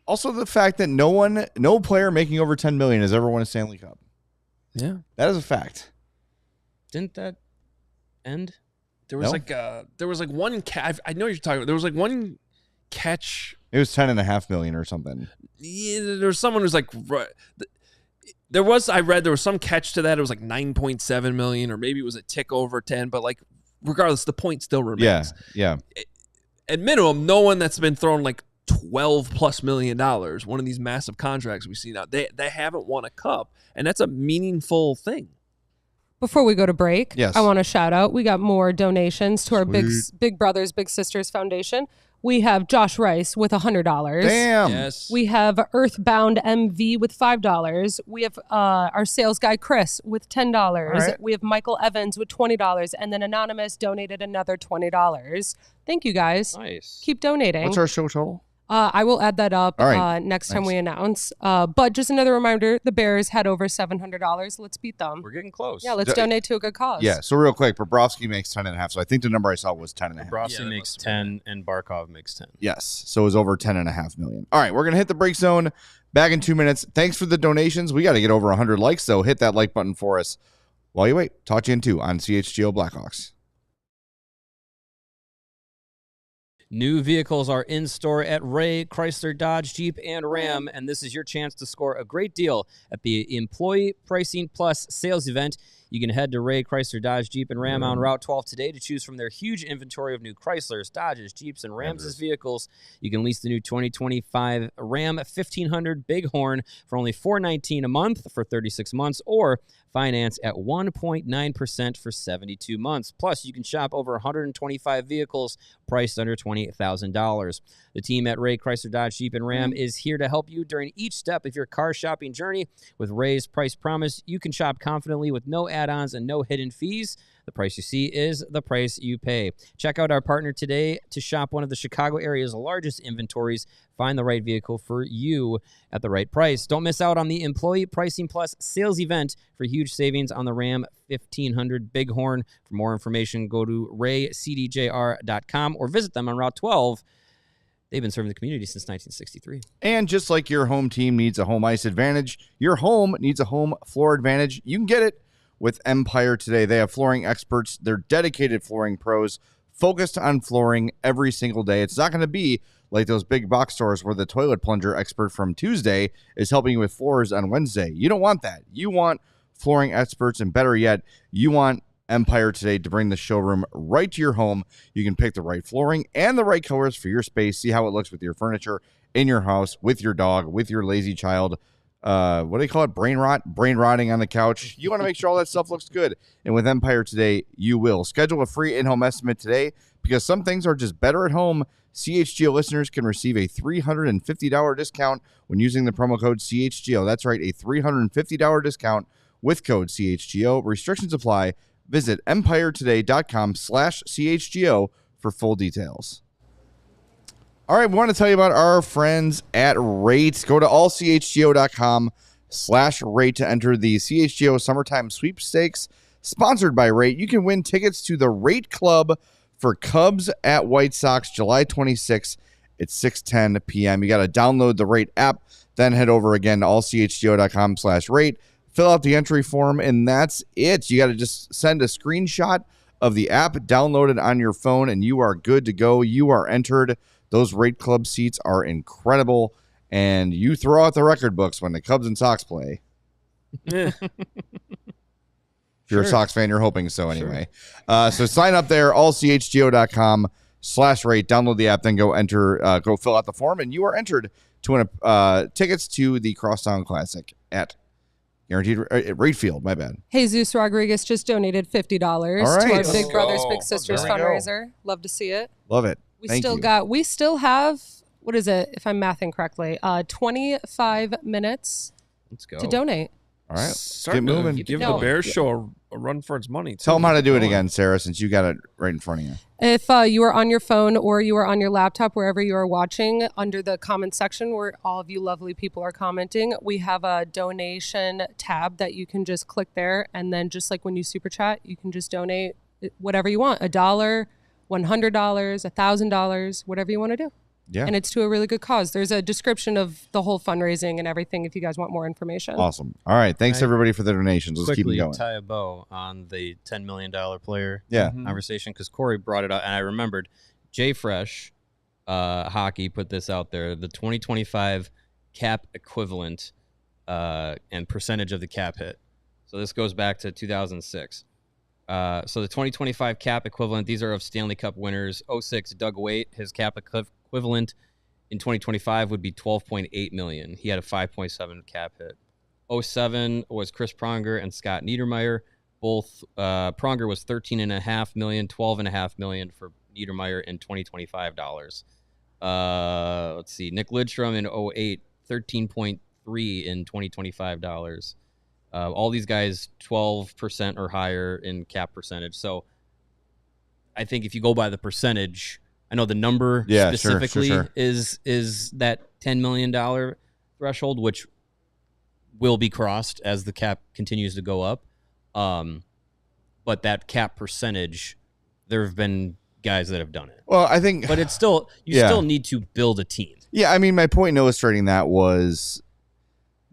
[SPEAKER 1] also the fact that no player making over $10 million has ever won a Stanley Cup.
[SPEAKER 3] Yeah,
[SPEAKER 1] that is a fact.
[SPEAKER 2] Didn't that end?
[SPEAKER 3] There was one cat. I know what you're talking about. There was one catch.
[SPEAKER 1] It was $10.5 million or something.
[SPEAKER 3] Yeah, there was someone who's like, I read there was some catch to that. It was like 9.7 million, or maybe it was a tick over 10. But like, regardless, the point still remains.
[SPEAKER 1] Yeah.
[SPEAKER 3] At minimum, no one that's been thrown like $12+ million, one of these massive contracts we see now, they haven't won a cup, and that's a meaningful thing.
[SPEAKER 4] Before we go to break,
[SPEAKER 1] yes.
[SPEAKER 4] I want to shout out. We got more donations to our
[SPEAKER 1] Sweet.
[SPEAKER 4] Big Brothers Big Sisters Foundation. We have Josh Rice with $100.
[SPEAKER 1] Damn.
[SPEAKER 3] Yes.
[SPEAKER 4] We have Earthbound MV with $5. We have our sales guy Chris with $10.
[SPEAKER 1] right.
[SPEAKER 4] We have Michael Evans with $20, and then Anonymous donated another $20. Thank you guys.
[SPEAKER 2] Nice.
[SPEAKER 4] Keep donating.
[SPEAKER 1] What's our show total?
[SPEAKER 4] I will add that up
[SPEAKER 1] All right.
[SPEAKER 4] next time
[SPEAKER 1] Nice.
[SPEAKER 4] we announce. But just another reminder, the Bears had over $700. Let's beat them.
[SPEAKER 2] We're getting close.
[SPEAKER 4] Yeah, let's donate to a good cause.
[SPEAKER 1] Yeah. So real quick, Bobrovsky makes 10.5. So I think the number I saw was 10.5.
[SPEAKER 2] Brosky
[SPEAKER 3] Yeah, that
[SPEAKER 2] makes
[SPEAKER 3] must
[SPEAKER 2] 10 and Barkov makes 10.
[SPEAKER 1] Yes. So it was over 10.5 million. All right. We're going to hit the break zone back in 2 minutes. Thanks for the donations. We got to get over 100 likes. So hit that like button for us while you wait. Talk to you in 2 on CHGO Blackhawks.
[SPEAKER 2] New vehicles are in store at Ray, Chrysler, Dodge, Jeep, and Ram, and this is your chance to score a great deal at the Employee Pricing Plus sales event. You can head to Ray, Chrysler, Dodge, Jeep, and Ram on Route 12 today to choose from their huge inventory of new Chryslers, Dodges, Jeeps, and Rams' vehicles. You can lease the new 2025 Ram 1500 Bighorn for only $419 a month for 36 months, or finance at 1.9% for 72 months. Plus, you can shop over 125 vehicles priced under $28,000. The team at Ray, Chrysler, Dodge, Jeep, and Ram is here to help you during each step of your car shopping journey. With Ray's Price Promise, you can shop confidently with no add-ons and no hidden fees. The price you see is the price you pay. Check out our partner today to shop one of the Chicago area's largest inventories. Find the right vehicle for you at the right price. Don't miss out on the Employee Pricing Plus sales event for huge savings on the Ram 1500 Bighorn. For more information, go to raycdjr.com or visit them on Route 12. They've been serving the community since 1963.
[SPEAKER 1] And just like your home team needs a home ice advantage, your home needs a home floor advantage. You can get it with Empire today. They have flooring experts. They're dedicated flooring pros focused on flooring every single day. It's not going to be like those big box stores where the toilet plunger expert from Tuesday is helping you with floors on Wednesday. You don't want that. You want flooring experts, and better yet, you want Empire today to bring the showroom right to your home. You can pick the right flooring and the right colors for your space. See how it looks with your furniture in your house, with your dog, with your lazy child. What do they call it? Brain rotting on the couch. You want to make sure all that stuff looks good. And with Empire today, you will. Schedule a free in-home estimate today because some things are just better at home. CHGO listeners can receive a $350 discount when using the promo code CHGO. That's right, a $350 discount with code CHGO. Restrictions apply. Visit empiretoday.com/CHGO for full details. All right, we want to tell you about our friends at Rate. Go to allchgo.com/rate to enter the CHGO Summertime Sweepstakes, sponsored by Rate. You can win tickets to the Rate Club for Cubs at White Sox, July 26th at 6:10 p.m. You got to download the Rate app, then head over again to allchgo.com/rate. Fill out the entry form, and that's it. You got to just send a screenshot of the app, download it on your phone, and you are good to go. You are entered. Those Rate Club seats are incredible, and you throw out the record books when the Cubs and Sox play.
[SPEAKER 3] Yeah.
[SPEAKER 1] If you're a Sox fan, you're hoping so anyway. So sign up there, allchgo.com/rate. Download the app, then go fill out the form, and you are entered to win tickets to the Crosstown Classic at Guaranteed Rate Field. My bad.
[SPEAKER 4] Jesus Rodriguez just donated $50
[SPEAKER 1] All
[SPEAKER 4] to
[SPEAKER 1] right.
[SPEAKER 4] our Big Brothers
[SPEAKER 3] go.
[SPEAKER 4] Big Sisters
[SPEAKER 1] There we go.
[SPEAKER 4] fundraiser. Love to see it.
[SPEAKER 1] Love it.
[SPEAKER 4] We
[SPEAKER 1] Thank you.
[SPEAKER 4] still have, what is it, if I'm mathing correctly, 25 minutes
[SPEAKER 2] Let's go.
[SPEAKER 4] to donate.
[SPEAKER 1] All right, let's
[SPEAKER 3] Starting
[SPEAKER 1] get
[SPEAKER 3] to
[SPEAKER 1] moving.
[SPEAKER 3] Give
[SPEAKER 4] No.
[SPEAKER 3] the Bears show a run for its money.
[SPEAKER 1] Tell them how to do it again, Sarah, since you got it right in front of you.
[SPEAKER 4] If you are on your phone or you are on your laptop, wherever you are watching, under the comment section where all of you lovely people are commenting, we have a donation tab that you can just click there. And then just like when you super chat, you can just donate whatever you want, $1, $100, $1,000, whatever you want to do.
[SPEAKER 1] Yeah.
[SPEAKER 4] And it's to a really good cause. There's a description of the whole fundraising and everything if you guys want more information.
[SPEAKER 1] Awesome. All right. Thanks, everybody, for the donations. Let's keep
[SPEAKER 2] Quickly
[SPEAKER 1] it going.
[SPEAKER 2] tie a bow on the $10 million player
[SPEAKER 1] Yeah.
[SPEAKER 2] conversation because Corey brought it up, and I remembered Jay Fresh, Hockey put this out there. The 2025 cap equivalent and percentage of the cap hit. So this goes back to 2006. So the 2025 cap equivalent, these are of Stanley Cup winners. 06, Doug Waite, his cap equivalent in 2025 would be $12.8 million. He had a 5.7 cap hit. 07 was Chris Pronger and Scott Niedermayer. Both Pronger was $13.5 million, $12.5 million for Niedermayer in 2025 dollars. Let's see, Nick Lidstrom in 08, 13.3 in 2025 dollars. All these guys 12% or higher in cap percentage. So I think if you go by the percentage, I know the number specifically
[SPEAKER 1] sure.
[SPEAKER 2] is that $10 million threshold, which will be crossed as the cap continues to go up. But that cap percentage, there have been guys that have done it.
[SPEAKER 1] Well, I think,
[SPEAKER 2] but it's still still need to build a team.
[SPEAKER 1] Yeah, I mean, my point in illustrating that was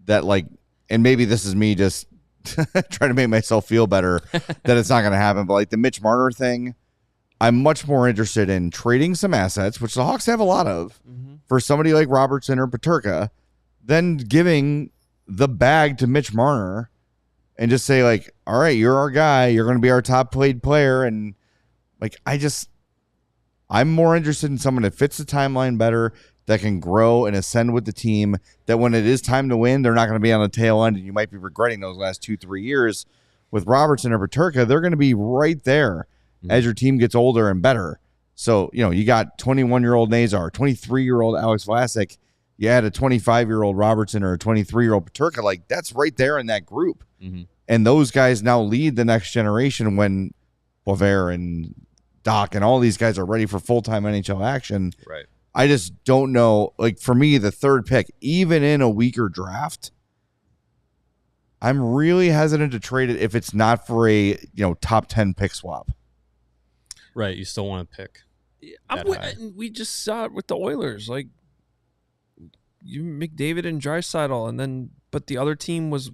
[SPEAKER 1] that, like, and maybe this is me just trying to make myself feel better that it's not going to happen, but like the Mitch Marner thing, I'm much more interested in trading some assets, which the Hawks have a lot of, for somebody like Robertson or Peterka, than giving the bag to Mitch Marner and just say, like, all right, you're our guy, you're going to be our top paid player. And like, I'm more interested in someone that fits the timeline better, that can grow and ascend with the team, that when it is time to win, they're not going to be on the tail end and you might be regretting those last 2-3 years. With Robertson or Peterka, they're going to be right there as your team gets older and better. So, you know, you got 21-year-old Nazar, 23-year-old Alex Vlasic, you had a 25-year-old Robertson or a 23-year-old Peterka, like that's right there in that group. And those guys now lead the next generation when Bovair and Doc and all these guys are ready for full-time NHL action.
[SPEAKER 2] Right.
[SPEAKER 1] I just don't know. Like, for me, the third pick, even in a weaker draft, I'm really hesitant to trade it if it's not for a, top 10 pick swap.
[SPEAKER 2] Right. You still want to pick.
[SPEAKER 3] We just saw it with the Oilers. Like, you McDavid and Draisaitl, but the other team was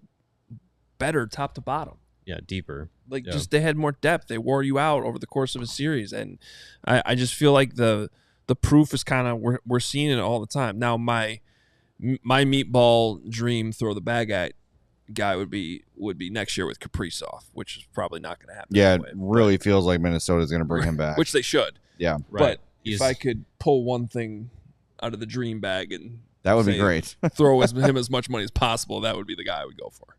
[SPEAKER 3] better top to bottom.
[SPEAKER 2] Yeah, deeper.
[SPEAKER 3] Like, just they had more depth. They wore you out over the course of a series. And I just feel like the proof is kind of, we're seeing it all the time. Now, my meatball dream throw the bag at guy would be next year with Kaprizov, which is probably not going to happen.
[SPEAKER 1] Yeah,
[SPEAKER 3] anyway.
[SPEAKER 1] it really feels like Minnesota's going to bring him back.
[SPEAKER 3] Which they should.
[SPEAKER 1] Yeah.
[SPEAKER 2] Right.
[SPEAKER 3] But if I could pull one thing out of the dream bag and
[SPEAKER 1] that would be great.
[SPEAKER 3] throw him as much money as possible, that would be the guy I would go for.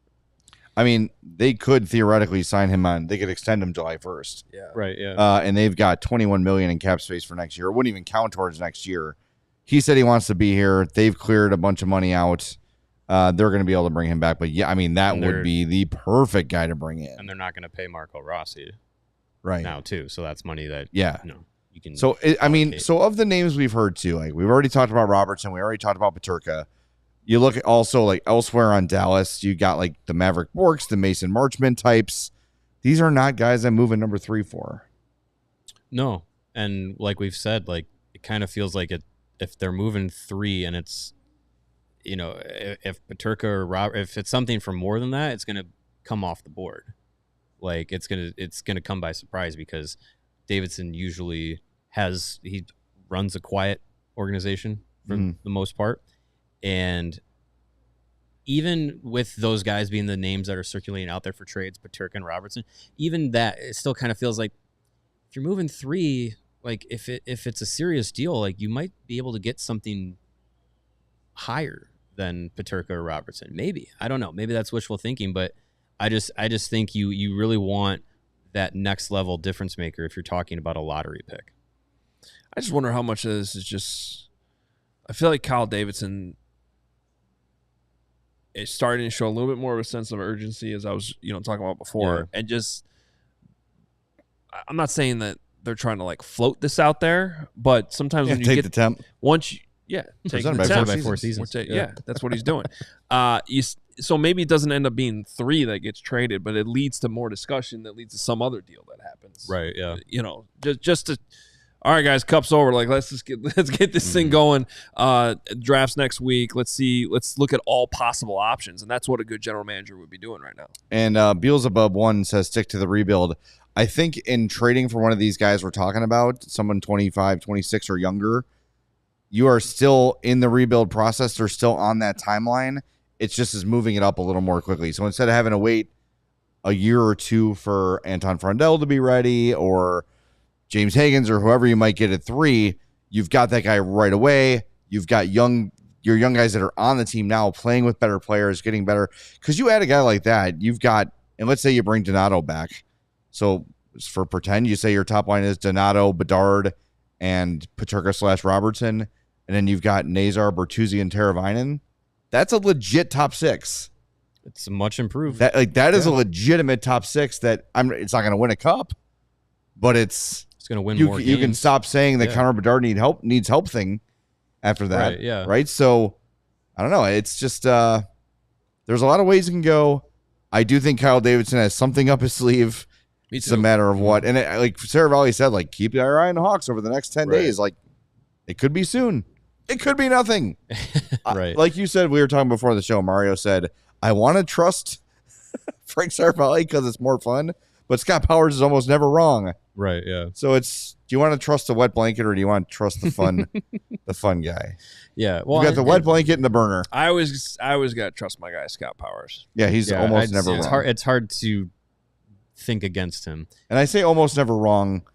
[SPEAKER 1] I mean, they could theoretically sign him on. They could extend him July 1st.
[SPEAKER 3] Yeah.
[SPEAKER 2] Right, yeah.
[SPEAKER 1] And they've got $21 million in cap space for next year. It wouldn't even count towards next year. He said he wants to be here. They've cleared a bunch of money out. They're going to be able to bring him back. But yeah, I mean, that would be the perfect guy to bring in.
[SPEAKER 2] And they're not going to pay Marco Rossi
[SPEAKER 1] right
[SPEAKER 2] now, too. So that's money that you can.
[SPEAKER 1] So, so of the names we've heard, too, like we've already talked about Robertson. We already talked about Peterka. You look at also like elsewhere on Dallas, you got like the Maverick Borks, the Mason Marchman types. These are not guys I'm moving number 3 for.
[SPEAKER 2] No. And like we've said, like it kind of feels like if they're moving 3 and it's, if Peterka or Robert, if it's something for more than that, it's going to come off the board. Like it's going to come by surprise because Davidson usually he runs a quiet organization for the most part. And even with those guys being the names that are circulating out there for trades, Peterka and Robertson, even that, it still kind of feels like if you're moving 3, like if it's a serious deal, like you might be able to get something higher than Peterka or Robertson. Maybe. I don't know. Maybe that's wishful thinking, but I just think you really want that next level difference maker if you're talking about a lottery pick.
[SPEAKER 3] I just wonder how much of this is just, I feel like Kyle Davidson is starting to show a little bit more of a sense of urgency, as I was, talking about before. And just, I'm not saying that they're trying to like float this out there, but sometimes when you
[SPEAKER 1] take
[SPEAKER 3] get
[SPEAKER 1] the temp,
[SPEAKER 3] take
[SPEAKER 1] the
[SPEAKER 3] temp
[SPEAKER 2] by 4 seasons.
[SPEAKER 3] That's what he's doing. So maybe it doesn't end up being 3 that gets traded, but it leads to more discussion that leads to some other deal that happens.
[SPEAKER 2] Right. Yeah.
[SPEAKER 3] Just to. All right, guys, cup's over. Like, let's get this thing going. Drafts next week. Let's look at all possible options, and that's what a good general manager would be doing right now.
[SPEAKER 1] And Beelzebub 1 says stick to the rebuild. I think in trading for one of these guys we're talking about, someone 25, 26 or younger, you are still in the rebuild process. They're still on that timeline. It's just is moving it up a little more quickly. So instead of having to wait a year or two for Anton Frondell to be ready or James Higgins or whoever you might get at 3, you've got that guy right away. You've got your young guys that are on the team now playing with better players, getting better. Because you add a guy like that, you've got, and let's say you bring Donato back. So for pretend, you say your top line is Donato, Bedard, and Peterka/Robertson. And then you've got Nazar, Bertuzzi, and Teravainen. That's a legit top 6.
[SPEAKER 2] It's much improved.
[SPEAKER 1] That is a legitimate top 6 that it's not going to win a cup, but it's
[SPEAKER 2] going to win more games.
[SPEAKER 1] You can stop saying that Connor Bedard needs help thing after that.
[SPEAKER 2] Right, yeah.
[SPEAKER 1] Right? So, I don't know. It's just there's a lot of ways it can go. I do think Kyle Davidson has something up his sleeve. It's a matter of what. And like Sarah Valley said, like, keep your eye on the Hawks over the next 10 days. Like, it could be soon. It could be nothing.
[SPEAKER 2] Right.
[SPEAKER 1] Like you said, we were talking before the show. Mario said, I want to trust Frank Saravalli because it's more fun, but Scott Powers is almost never wrong.
[SPEAKER 2] Right, yeah.
[SPEAKER 1] So do you want to trust the wet blanket or do you want to trust the fun the fun guy?
[SPEAKER 2] Yeah. Well,
[SPEAKER 1] you got the wet blanket and the burner.
[SPEAKER 3] I always got to trust my guy, Scott Powers.
[SPEAKER 1] Yeah, he's almost never wrong.
[SPEAKER 2] It's hard to think against him.
[SPEAKER 1] And I say almost never wrong,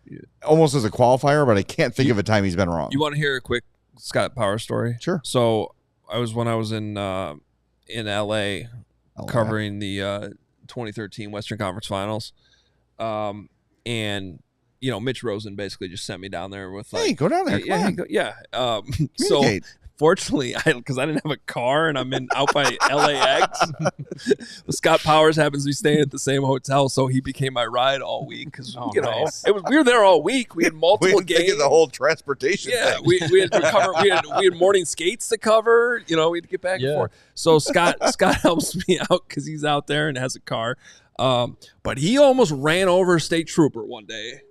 [SPEAKER 1] almost as a qualifier, but I can't think of a time he's been wrong.
[SPEAKER 3] You want to hear a quick Scott Powers story?
[SPEAKER 1] Sure.
[SPEAKER 3] So when I was in LA covering the 2013 Western Conference Finals, and Mitch Rosen basically just sent me down there with like,
[SPEAKER 1] hey, go down there.
[SPEAKER 3] So fortunately, because I didn't have a car and I'm out by LAX, Scott Powers happens to be staying at the same hotel, so he became my ride all week. Because
[SPEAKER 2] nice.
[SPEAKER 3] we were there all week. We had multiple games.
[SPEAKER 1] The whole transportation.
[SPEAKER 3] Yeah,
[SPEAKER 1] thing.
[SPEAKER 3] we had to cover. We had morning skates to cover. We had to get back and forth. So Scott helps me out because he's out there and has a car. But he almost ran over a state trooper one day.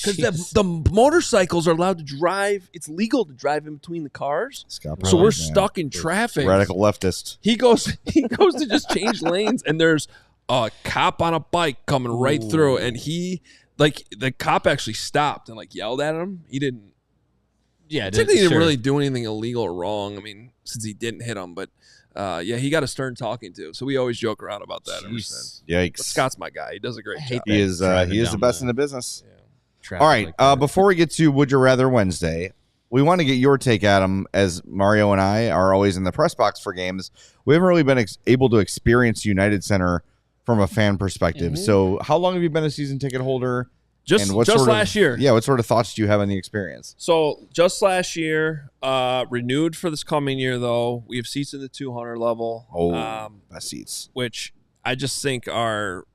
[SPEAKER 3] Because the motorcycles are allowed to drive. It's legal to drive in between the cars. So we're stuck in traffic.
[SPEAKER 1] Radical leftist.
[SPEAKER 3] He goes to just change lanes, and there's a cop on a bike coming right through, and the cop actually stopped and yelled at him. He didn't. Yeah, he didn't really do anything illegal or wrong. I mean, since he didn't hit him, but he got a stern talking to. So we always joke around about that.
[SPEAKER 1] Yikes!
[SPEAKER 3] But Scott's my guy. He does a great job.
[SPEAKER 1] He is the best in the business.
[SPEAKER 3] Yeah.
[SPEAKER 1] All right. Before we get to Would You Rather Wednesday, we want to get your take, Adam, as Mario and I are always in the press box for games. We haven't really been able to experience United Center from a fan perspective. Mm-hmm. So how long have you been a season ticket holder?
[SPEAKER 3] Just last year.
[SPEAKER 1] Yeah. What sort of thoughts do you have on the experience?
[SPEAKER 3] So just last year, renewed for this coming year, though. We have seats in the 200 level.
[SPEAKER 1] Best seats.
[SPEAKER 3] Which I just think are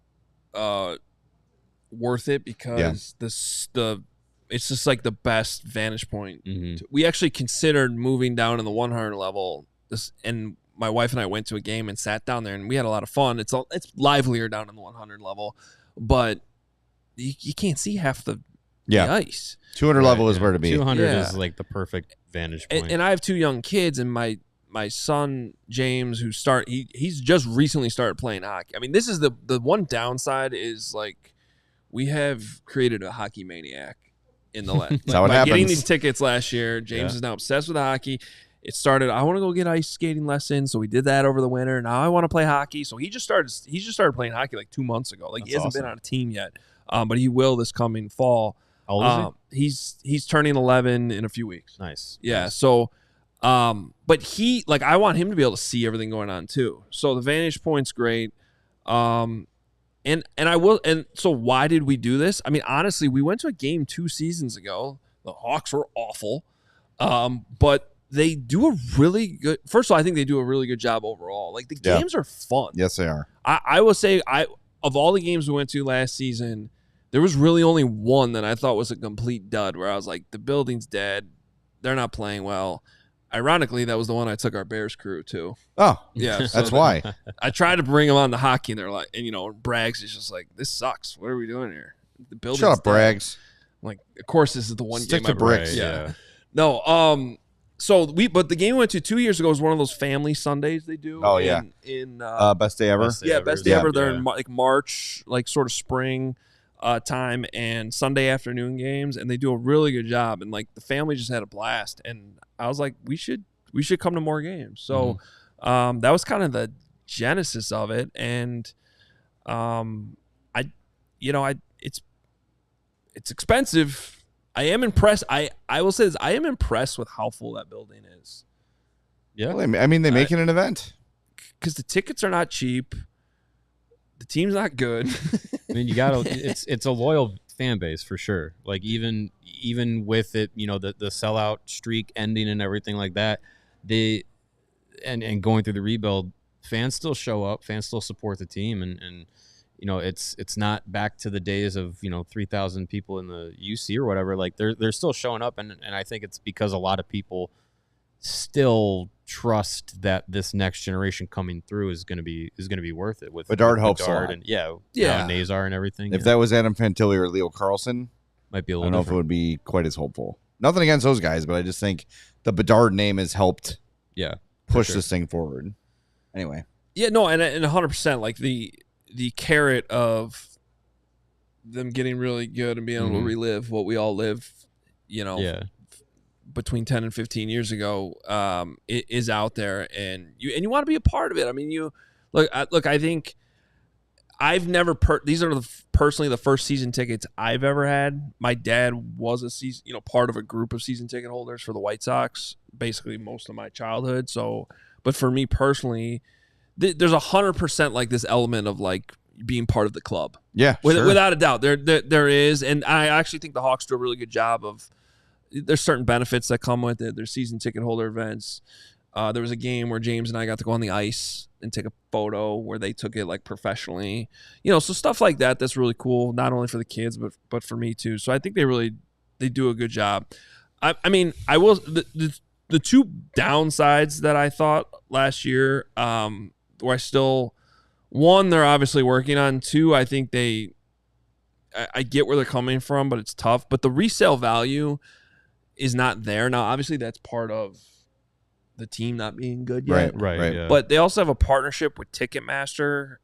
[SPEAKER 3] worth it because it's just like the best vantage point.
[SPEAKER 2] Mm-hmm.
[SPEAKER 3] We actually considered moving down in the 100 level. And my wife and I went to a game and sat down there, and we had a lot of fun. It's livelier down in the 100 level, but you can't see half the ice.
[SPEAKER 1] 200 level is where to be.
[SPEAKER 2] 200 is like the perfect vantage point.
[SPEAKER 3] And I have 2 young kids, and my son James, he's just recently started playing hockey. I mean, this is the one downside is we have created a hockey maniac in the last.
[SPEAKER 1] That's how it happens.
[SPEAKER 3] Getting these tickets last year, James is now obsessed with hockey. It started. I want to go get ice skating lessons, so we did that over the winter. Now I want to play hockey, so he just started playing hockey 2 months ago. He hasn't been on a team yet, but he will this coming fall.
[SPEAKER 2] How old
[SPEAKER 3] is he? He's turning 11 in a few weeks.
[SPEAKER 2] Nice.
[SPEAKER 3] Yeah. Nice. So, but he I want him to be able to see everything going on too. So the vantage point's great. And I will. And so why did we do this? I mean, honestly, we went to a game 2 seasons ago. The Hawks were awful, but they do a really good. First of all, I think they do a really good job overall. The games are fun.
[SPEAKER 1] Yes, they are.
[SPEAKER 3] I will say, of all the games we went to last season, there was really only one that I thought was a complete dud. Where I was like, the building's dead. They're not playing well. Ironically, that was the one I took our Bears crew to.
[SPEAKER 1] Oh,
[SPEAKER 3] yeah. So
[SPEAKER 1] that's why.
[SPEAKER 3] I tried to bring them on to hockey, and they're like, and Braggs is just like, this sucks. What are we doing here? The building's
[SPEAKER 1] Shut up,
[SPEAKER 3] dead.
[SPEAKER 1] Braggs.
[SPEAKER 3] I'm like, of course, this is the one
[SPEAKER 1] Stick
[SPEAKER 3] game
[SPEAKER 1] to bricks.
[SPEAKER 3] Yeah. No. But the game we went to 2 years ago was one of those family Sundays they do.
[SPEAKER 1] Oh yeah.
[SPEAKER 3] In
[SPEAKER 1] best day ever.
[SPEAKER 3] Best day ever. They're in March, sort of spring. time and Sunday afternoon games, and they do a really good job. And like the family just had a blast, and I was like, we should come to more games. So that was kind of the genesis of it, and it's expensive. I am impressed. I will say this: I am impressed with how full that building is.
[SPEAKER 1] Yeah, well, I mean, they make it an event
[SPEAKER 3] because the tickets are not cheap. The team's not good.
[SPEAKER 2] I mean, you gotta. It's a loyal fan base for sure. Like even with it, the sellout streak ending and everything like that, and going through the rebuild, fans still show up. Fans still support the team, and it's not back to the days of 3,000 people in the UC or whatever. Like they're still showing up, and I think it's because a lot of people still trust that this next generation coming through is going to be worth it with
[SPEAKER 1] Bedard helps a lot.
[SPEAKER 2] And Nazar and everything.
[SPEAKER 1] If that was Adam Fantilli or Leo Carlson,
[SPEAKER 2] might be a little
[SPEAKER 1] I don't know if it would be quite as hopeful. Nothing against those guys, but I just think the Bedard name has helped push this thing forward. Anyway.
[SPEAKER 3] Yeah, no, and 100%, like the carrot of them getting really good and being able to relive what we all lived, between 10 and 15 years ago, it is out there, and you want to be a part of it. I mean, I think I've never these are personally the first season tickets I've ever had. My dad was a season, part of a group of season ticket holders for the White Sox, basically most of my childhood. So, but for me personally, there's 100% like this element of like being part of the club.
[SPEAKER 1] Yeah, sure.
[SPEAKER 3] Without a doubt, there is, and I actually think the Hawks do a really good job of. There's certain benefits that come with it. There's season ticket holder events. There was a game where James and I got to go on the ice and take a photo where they took it like professionally. So stuff like that. That's really cool, not only for the kids but for me too. So I think they do a good job. I mean, I will the two downsides that I thought last year, where I still, one, they're obviously working on. Two, I think I get where they're coming from, but it's tough. But the resale value is not there. Now, obviously, that's part of the team not being good yet.
[SPEAKER 1] Right.
[SPEAKER 2] Yeah.
[SPEAKER 3] But they also have a partnership with Ticketmaster,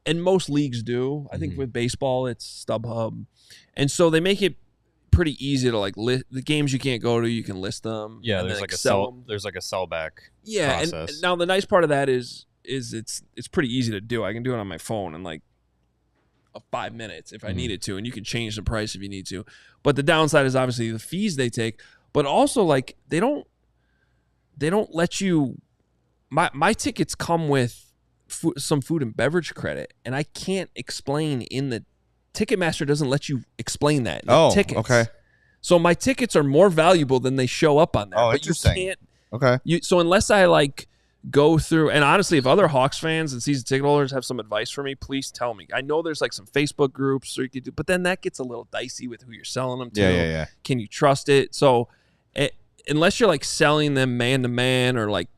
[SPEAKER 3] and most leagues do. I think with baseball, it's StubHub. And so they make it pretty easy to like list the games you can't go to, you can list them.
[SPEAKER 2] Yeah,
[SPEAKER 3] and
[SPEAKER 2] there's
[SPEAKER 3] then,
[SPEAKER 2] like there's like a sellback process.
[SPEAKER 3] And now the nice part of that is it's pretty easy to do. I can do it on my phone in like 5 minutes if I needed to, and you can change the price if you need to. But the downside is obviously the fees they take. But also, like, they don't let you. My tickets come with some food and beverage credit, and I can't explain in the Ticketmaster doesn't let you explain that. Tickets.
[SPEAKER 1] Okay.
[SPEAKER 3] So my tickets are more valuable than they show up on there.
[SPEAKER 1] Oh,
[SPEAKER 3] but
[SPEAKER 1] interesting.
[SPEAKER 3] You can't.
[SPEAKER 1] Okay.
[SPEAKER 3] So unless I like go through, and honestly, if other Hawks fans and season ticket holders have some advice for me, please tell me. I know there's like some Facebook groups, or you could do, but then that gets a little dicey with who you're selling them to.
[SPEAKER 1] Yeah.
[SPEAKER 3] Can you trust it? So. Unless you're like selling them man to man or like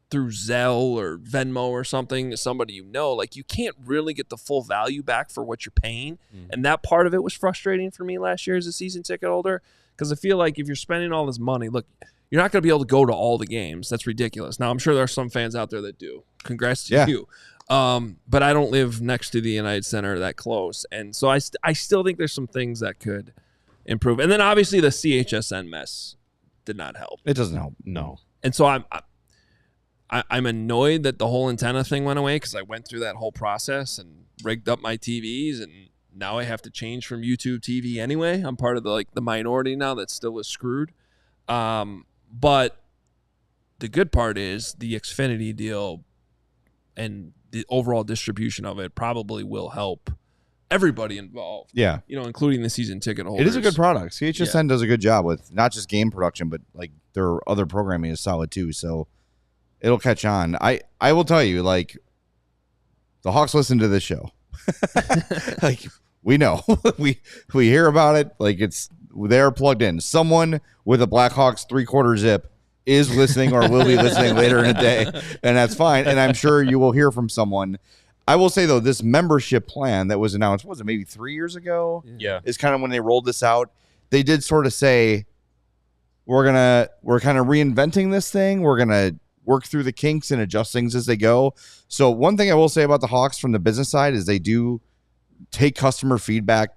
[SPEAKER 3] through Zelle or Venmo or something to somebody like you can't really get the full value back for what you're paying. And that part of it was frustrating for me last year as a season ticket holder, because I feel like if you're spending all this money, look, you're not going to be able to go to all the games. That's ridiculous. Now, I'm sure there are some fans out there that do. Congrats to you. But I don't live next to the United Center that close. And so I still think there's some things that could improve. And then obviously the CHSN mess did not help.
[SPEAKER 1] It doesn't help.
[SPEAKER 2] No.
[SPEAKER 3] And so I'm annoyed that the whole antenna thing went away, because I went through that whole process and rigged up my TVs, and now I have to change from YouTube TV anyway. I'm part of the minority now that still is screwed. But the good part is the Xfinity deal and the overall distribution of it probably will help everybody involved.
[SPEAKER 1] Yeah.
[SPEAKER 3] Including the season ticket holders.
[SPEAKER 1] It is a good product. CHSN does a good job with not just game production, but like their other programming is solid too. So it'll catch on. I will tell you, like, the Hawks listen to this show. Like, we know. we hear about it. Like, they're plugged in. Someone with a Blackhawks 3/4 zip is listening or will be listening later in the day, and that's fine. And I'm sure you will hear from someone. I will say, though, this membership plan that was announced, what was it, maybe 3 years ago?
[SPEAKER 2] Yeah.
[SPEAKER 1] Is kind of when they rolled this out. They did sort of say, we're kind of reinventing this thing. We're going to work through the kinks and adjust things as they go. So one thing I will say about the Hawks from the business side is they do take customer feedback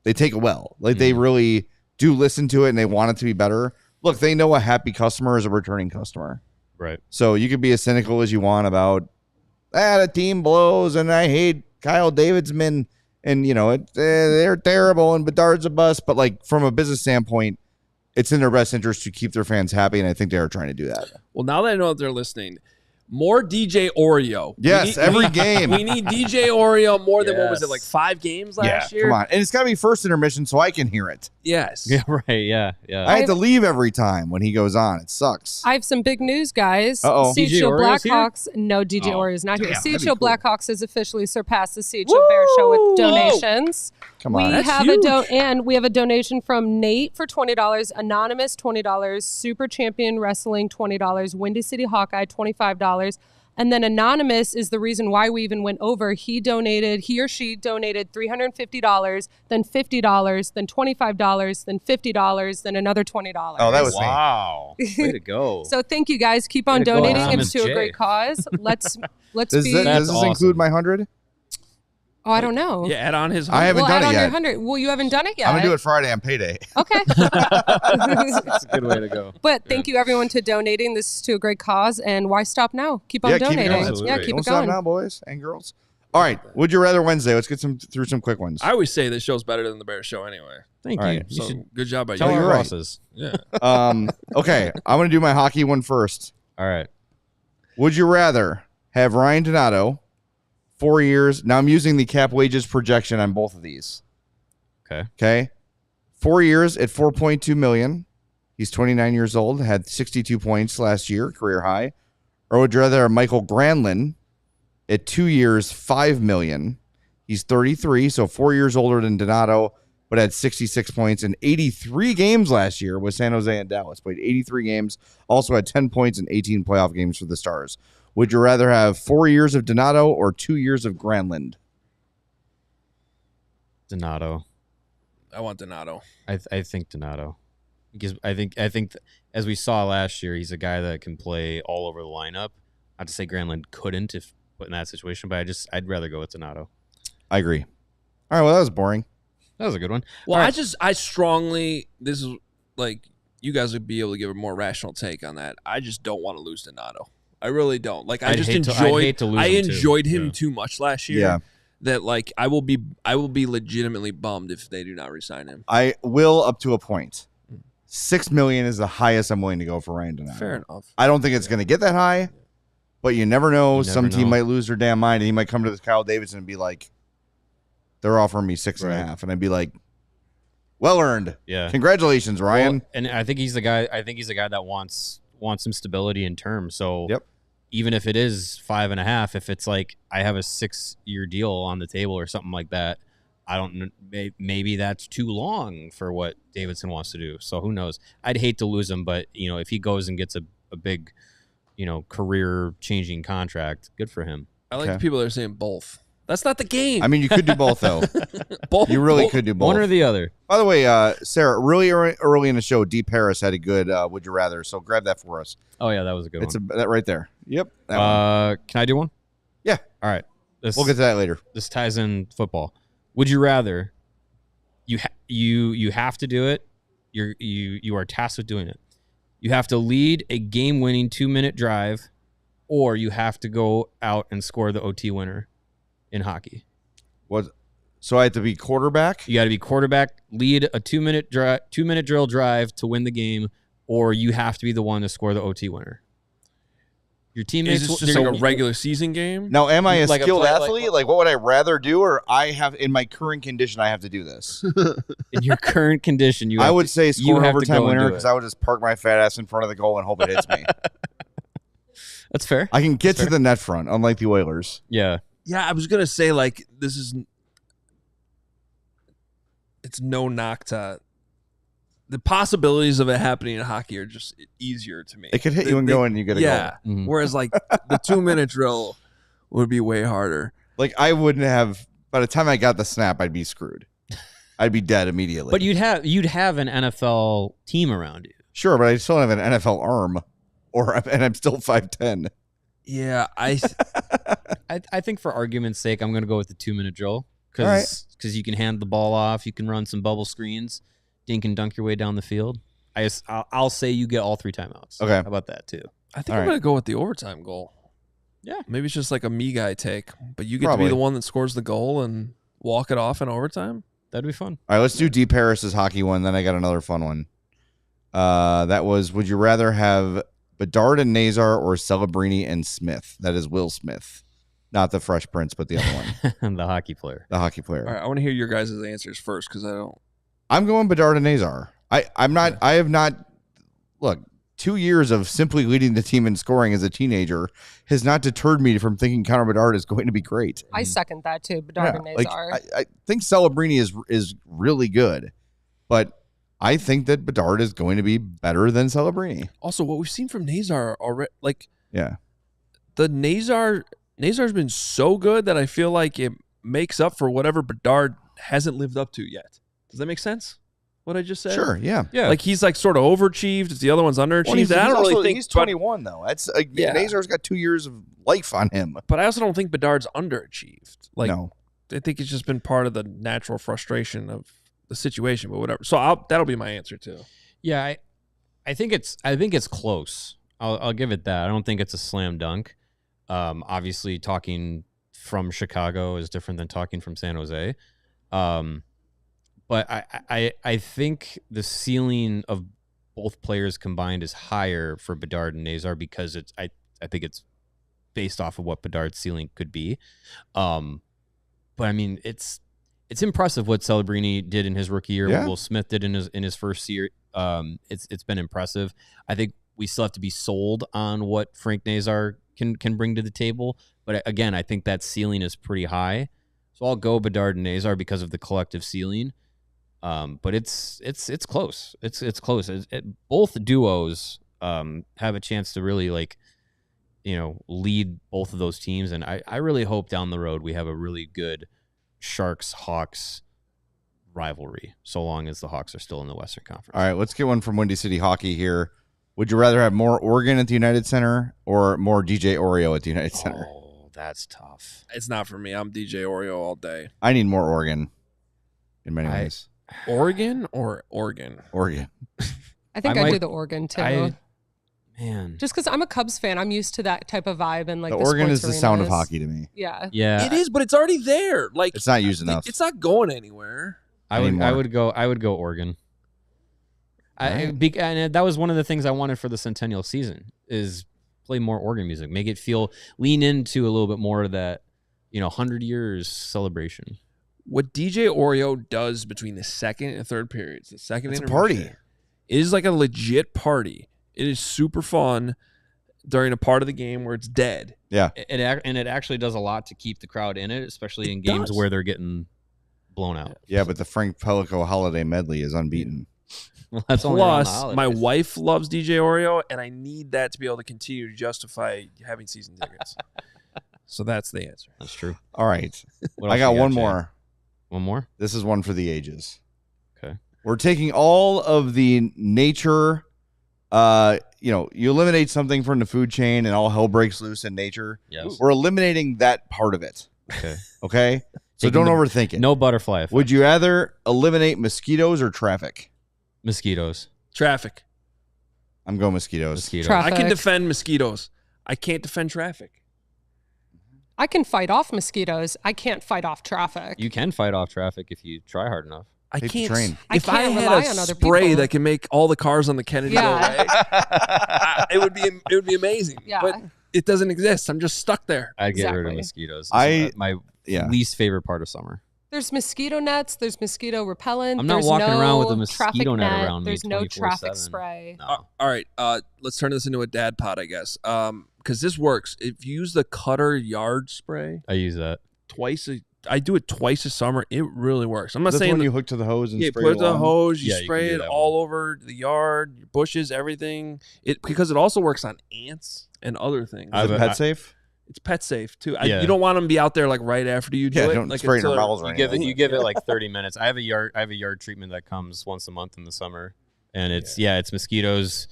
[SPEAKER 1] They take it well. Like they really do listen to it and they want it to be better. Look, they know a happy customer is a returning customer.
[SPEAKER 2] Right.
[SPEAKER 1] So you could be as cynical as you want about the team blows and I hate Kyle Davidsman and they're terrible and Bedard's a bust. But like from a business standpoint, it's in their best interest to keep their fans happy, and I think they are trying to do that.
[SPEAKER 3] Well, now that I know that they're listening, more DJ Oreo.
[SPEAKER 1] Yes, every game.
[SPEAKER 3] We need DJ Oreo more than, what was it, like 5 games last year?
[SPEAKER 1] Come on. And it's got to be first intermission so I can hear it.
[SPEAKER 3] Yes.
[SPEAKER 2] Yeah, right. Yeah.
[SPEAKER 1] I have to leave every time when he goes on. It sucks.
[SPEAKER 4] I have some big news, guys.
[SPEAKER 1] Uh-oh.
[SPEAKER 2] DJ
[SPEAKER 4] CHGO
[SPEAKER 2] Oreo's
[SPEAKER 4] Blackhawks. No, DJ Oreo is not here.
[SPEAKER 1] damn, that'd be
[SPEAKER 4] CHGO
[SPEAKER 1] cool.
[SPEAKER 4] Blackhawks has officially surpassed the CHGO Bears show with donations.
[SPEAKER 1] Come on.
[SPEAKER 4] We
[SPEAKER 3] That's
[SPEAKER 4] have
[SPEAKER 3] huge.
[SPEAKER 4] we have a donation from Nate for $20, Anonymous $20, Super Champion Wrestling $20, Windy City Hawkeye $25. And then Anonymous is the reason why we even went over. He or she donated $350, then $50, then $25, then $50, then another $20.
[SPEAKER 1] Oh, that was me.
[SPEAKER 2] Wow. Way to go.
[SPEAKER 4] So thank you guys. Keep on
[SPEAKER 2] Way to go,
[SPEAKER 4] donating.
[SPEAKER 2] Anonymous
[SPEAKER 4] It's to
[SPEAKER 2] J.
[SPEAKER 4] a great cause. Let's
[SPEAKER 1] Does
[SPEAKER 4] be.
[SPEAKER 1] this
[SPEAKER 2] awesome.
[SPEAKER 1] include my 100?
[SPEAKER 4] Oh, I don't know.
[SPEAKER 3] Yeah, add on his.
[SPEAKER 1] I haven't
[SPEAKER 4] Well,
[SPEAKER 1] done
[SPEAKER 4] add
[SPEAKER 1] it
[SPEAKER 4] on
[SPEAKER 1] yet.
[SPEAKER 4] your 100. Well, you haven't done it yet.
[SPEAKER 1] I'm going to do it Friday on payday.
[SPEAKER 4] Okay.
[SPEAKER 2] That's a good way to go.
[SPEAKER 4] But thank you everyone to donating. This is to a great cause, and why stop now? Keep on
[SPEAKER 1] Yeah, keep it
[SPEAKER 4] donating.
[SPEAKER 1] going.
[SPEAKER 2] Absolutely.
[SPEAKER 4] Yeah, keep
[SPEAKER 1] Don't
[SPEAKER 4] it
[SPEAKER 1] stop
[SPEAKER 4] going.
[SPEAKER 1] now, boys and girls. All right. Would you rather Wednesday? Let's get through some quick ones.
[SPEAKER 3] I always say this show's better than the Bears show anyway.
[SPEAKER 2] Thank
[SPEAKER 1] All
[SPEAKER 2] you.
[SPEAKER 1] right,
[SPEAKER 2] You
[SPEAKER 3] So
[SPEAKER 2] should
[SPEAKER 3] good job by
[SPEAKER 2] tell
[SPEAKER 3] you.
[SPEAKER 1] you're
[SPEAKER 2] our
[SPEAKER 1] right.
[SPEAKER 2] bosses.
[SPEAKER 3] Yeah.
[SPEAKER 1] Okay. I'm going to do my hockey one first.
[SPEAKER 2] All right.
[SPEAKER 1] Would you rather have Ryan Donato 4 years? Now I'm using the cap wages projection on both of these. Okay. 4 years at $4.2 million. He's 29 years old, had 62 points last year, career high. Or would you rather have Michael Granlund at 2 years, $5 million? He's 33, so 4 years older than Donato, but had 66 points in 83 games last year with San Jose and Dallas. Played 83 games, also had 10 points in 18 playoff games for the Stars. Would you rather have 4 years of Donato or 2 years of Granlund?
[SPEAKER 2] Donato.
[SPEAKER 3] I want Donato.
[SPEAKER 2] I think Donato. Because I think as we saw last year, he's a guy that can play all over the lineup. Not to say Granlund couldn't if put in that situation, but I'd rather go with Donato.
[SPEAKER 1] I agree. All right, well, that was boring.
[SPEAKER 2] That was a good one.
[SPEAKER 3] Well,
[SPEAKER 2] All right.
[SPEAKER 3] I strongly, this is like, you guys would be able to give a more rational take on that. I just don't want to lose Donato. I really don't. Like,
[SPEAKER 2] I'd hate to lose
[SPEAKER 3] I
[SPEAKER 2] him too.
[SPEAKER 3] enjoyed him
[SPEAKER 2] Yeah.
[SPEAKER 3] too much last year.
[SPEAKER 1] Yeah.
[SPEAKER 3] That like I will be legitimately bummed if they do not resign him.
[SPEAKER 1] I will up to a point. $6 million is the highest I'm willing to go for Ryan Donato.
[SPEAKER 3] Fair enough.
[SPEAKER 1] I don't think it's going to get that high, but you never know.
[SPEAKER 2] You
[SPEAKER 1] Some
[SPEAKER 2] never
[SPEAKER 1] team
[SPEAKER 2] know.
[SPEAKER 1] might lose their damn mind, and he might come to this Kyle Davidson and be like, "They're offering me 6.5,"
[SPEAKER 2] Right.
[SPEAKER 1] and I'd be like, "Well earned,
[SPEAKER 2] Yeah.
[SPEAKER 1] congratulations, Ryan."
[SPEAKER 2] Well, and I think he's the guy. I think he's the guy that wants some stability in term. So
[SPEAKER 1] Yep.
[SPEAKER 2] even if it is 5.5, if it's like I have a 6-year deal on the table or something like that, I don't. Maybe that's too long for what Davidson wants to do. So who knows? I'd hate to lose him, but if he goes and gets a big, career-changing contract, good for him.
[SPEAKER 3] I like
[SPEAKER 1] Okay.
[SPEAKER 3] the people that are saying both. That's not the game.
[SPEAKER 1] I mean, you could do both though.
[SPEAKER 3] both.
[SPEAKER 1] You really
[SPEAKER 3] both.
[SPEAKER 1] could do both.
[SPEAKER 2] One or the other.
[SPEAKER 1] By the way, Sarah, really early in the show, Deep Harris had a good "Would you rather?" So grab that for us.
[SPEAKER 2] Oh yeah, that was a good
[SPEAKER 1] It's
[SPEAKER 2] one.
[SPEAKER 1] that right there. Yep. That one.
[SPEAKER 2] Can I do one?
[SPEAKER 1] Yeah.
[SPEAKER 2] All right.
[SPEAKER 1] We'll get to that later.
[SPEAKER 2] This ties in football. Would you rather? You have to do it. You are tasked with doing it. You have to lead a game-winning 2-minute drive, or you have to go out and score the OT winner in hockey.
[SPEAKER 1] So I have to be quarterback.
[SPEAKER 2] You got to be quarterback, lead a 2-minute drill drive to win the game, or you have to be the one to score the OT winner. Your teammates.
[SPEAKER 3] Is this just like a regular season game?
[SPEAKER 1] Now, am I a
[SPEAKER 2] Like a
[SPEAKER 1] skilled
[SPEAKER 2] play- like-
[SPEAKER 1] athlete? Like, what would I rather do, or I have in my current condition, I have to do this?
[SPEAKER 2] in your current condition?
[SPEAKER 1] I would say score an
[SPEAKER 2] have to
[SPEAKER 1] overtime
[SPEAKER 2] go and
[SPEAKER 1] winner
[SPEAKER 2] do
[SPEAKER 1] because
[SPEAKER 2] it.
[SPEAKER 1] I would just park my fat ass in front of the goal and hope it hits me.
[SPEAKER 2] That's fair.
[SPEAKER 1] I can get to the net front, unlike the Oilers.
[SPEAKER 2] Yeah.
[SPEAKER 3] Yeah, I was gonna say like this is. It's no knock to. The possibilities of it happening in hockey are just easier to me.
[SPEAKER 1] It could hit you and go, and you get a
[SPEAKER 3] Yeah.
[SPEAKER 1] goal.
[SPEAKER 2] Mhm.
[SPEAKER 3] Whereas like the 2-minute drill would be way harder.
[SPEAKER 1] Like, I wouldn't have. By the time I got the snap, I'd be screwed. I'd be dead immediately.
[SPEAKER 2] But you'd have an NFL team around you.
[SPEAKER 1] Sure, but I still don't have an NFL arm, and I'm still 5'10".
[SPEAKER 3] Yeah, I
[SPEAKER 2] I think for argument's sake, I'm going to go with the 2-minute drill because you can hand the ball off, you can run some bubble screens, dink and dunk your way down the field. I'll say you get all 3 timeouts.
[SPEAKER 1] Okay.
[SPEAKER 2] How about that too?
[SPEAKER 3] I think I'm going to go with the overtime goal.
[SPEAKER 2] Yeah.
[SPEAKER 3] Maybe it's just like a me guy take, but you get
[SPEAKER 1] Probably.
[SPEAKER 3] to be the one that scores the goal and walk it off in overtime.
[SPEAKER 2] That'd be fun.
[SPEAKER 1] All right, let's do Deep Harris's hockey one. Then I got another fun one. That was, would you rather have Bedard and Nazar or Celebrini and Smith? That is Will Smith. Not the Fresh Prince, but the other one.
[SPEAKER 2] The hockey player.
[SPEAKER 1] The hockey player.
[SPEAKER 3] All right, I want to hear your guys' answers first because I don't.
[SPEAKER 1] I'm going Bedard and Nazar. I have not, look, 2 years of simply leading the team in scoring as a teenager has not deterred me from thinking Connor Bedard is going to be great.
[SPEAKER 4] I second that too. Bedard and Nazar.
[SPEAKER 1] I think Celebrini is really good, but I think that Bedard is going to be better than Celebrini.
[SPEAKER 3] Also, what we've seen from Nazar already,
[SPEAKER 1] The
[SPEAKER 3] Nazar's been so good that I feel like it makes up for whatever Bedard hasn't lived up to yet. Does that make sense? What I just said?
[SPEAKER 1] Sure, yeah.
[SPEAKER 3] Like he's like sort of overachieved. If the other one's underachieved.
[SPEAKER 1] Well,
[SPEAKER 3] I don't really think
[SPEAKER 1] he's 21 though. That's Nazar's got 2 years of life on him.
[SPEAKER 3] But I also don't think Bedard's underachieved. Like,
[SPEAKER 1] no.
[SPEAKER 3] I think it's just been part of the natural frustration of the situation. But whatever. So that'll be my answer too.
[SPEAKER 2] Yeah, I think it's close. I'll give it that. I don't think it's a slam dunk. Obviously, talking from Chicago is different than talking from San Jose. But I think the ceiling of both players combined is higher for Bedard and Nazar because I think it's based off of what Bedard's ceiling could be. But I mean, it's impressive what Celebrini did in his rookie year, what Will Smith did in his first year. It's been impressive. I think we still have to be sold on what Frank Nazar can bring to the table. But again, I think that ceiling is pretty high. So I'll go Bedard and Nazar because of the collective ceiling. But it's close. It's close. Both duos have a chance to really lead both of those teams, and I really hope down the road we have a really good Sharks-Hawks rivalry, so long as the Hawks are still in the Western Conference.
[SPEAKER 1] All right, let's get one from Windy City Hockey here. Would you rather have more Oregon at the United Center or more DJ Oreo at the United Center?
[SPEAKER 2] Oh, that's tough.
[SPEAKER 3] It's not for me. I'm DJ Oreo all day.
[SPEAKER 1] I need more Oregon in many ways.
[SPEAKER 3] Oregon or Oregon?
[SPEAKER 1] Oregon.
[SPEAKER 4] I think I do the Oregon too.
[SPEAKER 2] Man.
[SPEAKER 4] Just because I'm a Cubs fan, I'm used to that type of vibe and like
[SPEAKER 1] the
[SPEAKER 4] the
[SPEAKER 1] Oregon
[SPEAKER 4] sports
[SPEAKER 1] is the sound of
[SPEAKER 4] arenas.
[SPEAKER 1] hockey to me.
[SPEAKER 4] Yeah.
[SPEAKER 2] Yeah.
[SPEAKER 3] It is, but it's already there. Like
[SPEAKER 1] It's not used enough.
[SPEAKER 3] It's not going anywhere.
[SPEAKER 2] I would go Oregon. And that was one of the things I wanted for the Centennial season is play more Oregon music, make it lean into a little bit more of that, 100 years celebration.
[SPEAKER 3] What DJ Oreo does between the second and third periods, the second
[SPEAKER 1] It's a
[SPEAKER 3] intermission,
[SPEAKER 1] party.
[SPEAKER 3] It is like a legit party. It is super fun during a part of the game where it's dead.
[SPEAKER 1] Yeah.
[SPEAKER 2] And it actually does a lot to keep the crowd in it, especially in games where they're getting blown out.
[SPEAKER 1] Yeah, but the Frank Pellico holiday medley is unbeaten.
[SPEAKER 2] Well, that's only around the
[SPEAKER 3] Plus,
[SPEAKER 2] holidays.
[SPEAKER 3] my wife loves DJ Oreo, and I need that to be able to continue to justify having season tickets. So that's the answer.
[SPEAKER 2] That's true.
[SPEAKER 1] All right.
[SPEAKER 2] What
[SPEAKER 1] I
[SPEAKER 2] else
[SPEAKER 1] got
[SPEAKER 2] you
[SPEAKER 1] one
[SPEAKER 2] Jay?
[SPEAKER 1] more.
[SPEAKER 2] One more?
[SPEAKER 1] This is one for the ages.
[SPEAKER 2] Okay.
[SPEAKER 1] We're taking all of the nature, you eliminate something from the food chain and all hell breaks loose in nature.
[SPEAKER 2] Yes.
[SPEAKER 1] We're eliminating that part of it.
[SPEAKER 2] Okay.
[SPEAKER 1] Okay? So
[SPEAKER 2] Taking
[SPEAKER 1] don't overthink it.
[SPEAKER 2] No butterfly effect.
[SPEAKER 1] Would you rather eliminate mosquitoes or traffic?
[SPEAKER 2] Mosquitoes.
[SPEAKER 3] Traffic.
[SPEAKER 1] I'm going mosquitoes.
[SPEAKER 2] Mosquitoes.
[SPEAKER 4] Traffic.
[SPEAKER 3] I can defend mosquitoes. I can't defend traffic.
[SPEAKER 4] I can fight off mosquitoes. I can't fight off traffic.
[SPEAKER 2] You can fight off traffic if you try hard enough.
[SPEAKER 3] I
[SPEAKER 1] Take the
[SPEAKER 3] can't.
[SPEAKER 1] train.
[SPEAKER 4] I
[SPEAKER 3] If I
[SPEAKER 4] can't
[SPEAKER 3] had
[SPEAKER 4] rely
[SPEAKER 3] a
[SPEAKER 4] on other
[SPEAKER 3] spray
[SPEAKER 4] people.
[SPEAKER 3] that can make all the cars on the Kennedy go away, it would be amazing.
[SPEAKER 4] Yeah.
[SPEAKER 3] But it doesn't exist. I'm just stuck there.
[SPEAKER 2] I'd get rid of
[SPEAKER 4] Exactly.
[SPEAKER 2] mosquitoes.
[SPEAKER 1] I-
[SPEAKER 2] my
[SPEAKER 1] yeah.
[SPEAKER 2] least favorite part of summer.
[SPEAKER 4] There's mosquito nets. There's mosquito repellent.
[SPEAKER 2] I'm not
[SPEAKER 4] there's
[SPEAKER 2] walking
[SPEAKER 4] no
[SPEAKER 2] around with a mosquito
[SPEAKER 4] traffic
[SPEAKER 2] net
[SPEAKER 4] net.
[SPEAKER 2] around me
[SPEAKER 4] There's no
[SPEAKER 2] 24/7.
[SPEAKER 4] traffic spray.
[SPEAKER 2] No.
[SPEAKER 3] All right. Let's turn this into a dad pod, I guess. Because this works. If you use the Cutter yard spray
[SPEAKER 2] I use that.
[SPEAKER 3] I do it twice a summer. It really works. I'm not
[SPEAKER 1] That's
[SPEAKER 3] saying
[SPEAKER 1] when
[SPEAKER 3] that
[SPEAKER 1] you hook to the hose and
[SPEAKER 3] you
[SPEAKER 1] spray
[SPEAKER 3] put
[SPEAKER 1] it
[SPEAKER 3] the
[SPEAKER 1] along?
[SPEAKER 3] hose, you
[SPEAKER 2] Yeah, you
[SPEAKER 3] spray
[SPEAKER 2] can do
[SPEAKER 3] it
[SPEAKER 2] that
[SPEAKER 3] all over the yard, your bushes, everything. Because it also works on ants and other things.
[SPEAKER 1] Is it pet safe?
[SPEAKER 3] It's pet safe too.
[SPEAKER 2] Yeah.
[SPEAKER 3] You don't want them to be out there like right after you do
[SPEAKER 1] Yeah,
[SPEAKER 3] it.
[SPEAKER 1] don't
[SPEAKER 3] like
[SPEAKER 1] spray it in
[SPEAKER 3] until-
[SPEAKER 1] your bowels or anything.
[SPEAKER 2] You give it like 30 minutes. I have a yard treatment that comes once a month in the summer, and it's mosquitoes,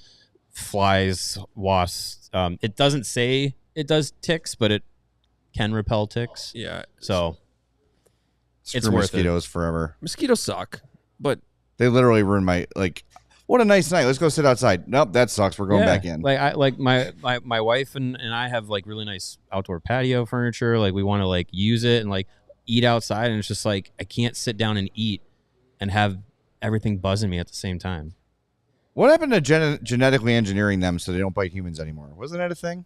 [SPEAKER 2] flies, wasps. It doesn't say it does ticks, but it can repel ticks.
[SPEAKER 3] Yeah.
[SPEAKER 2] So
[SPEAKER 1] Screw
[SPEAKER 2] It's worth it.
[SPEAKER 1] mosquitoes forever.
[SPEAKER 3] Mosquitoes suck, but
[SPEAKER 1] They literally ruined my what a nice night. Let's go sit outside. Nope, that sucks. We're going back in.
[SPEAKER 2] Like my wife and I have like really nice outdoor patio furniture. Like we want to like use it and like eat outside, and it's just like I can't sit down and eat and have everything buzzing me at the same time.
[SPEAKER 1] What happened to genetically engineering them so they don't bite humans anymore? Wasn't that a thing?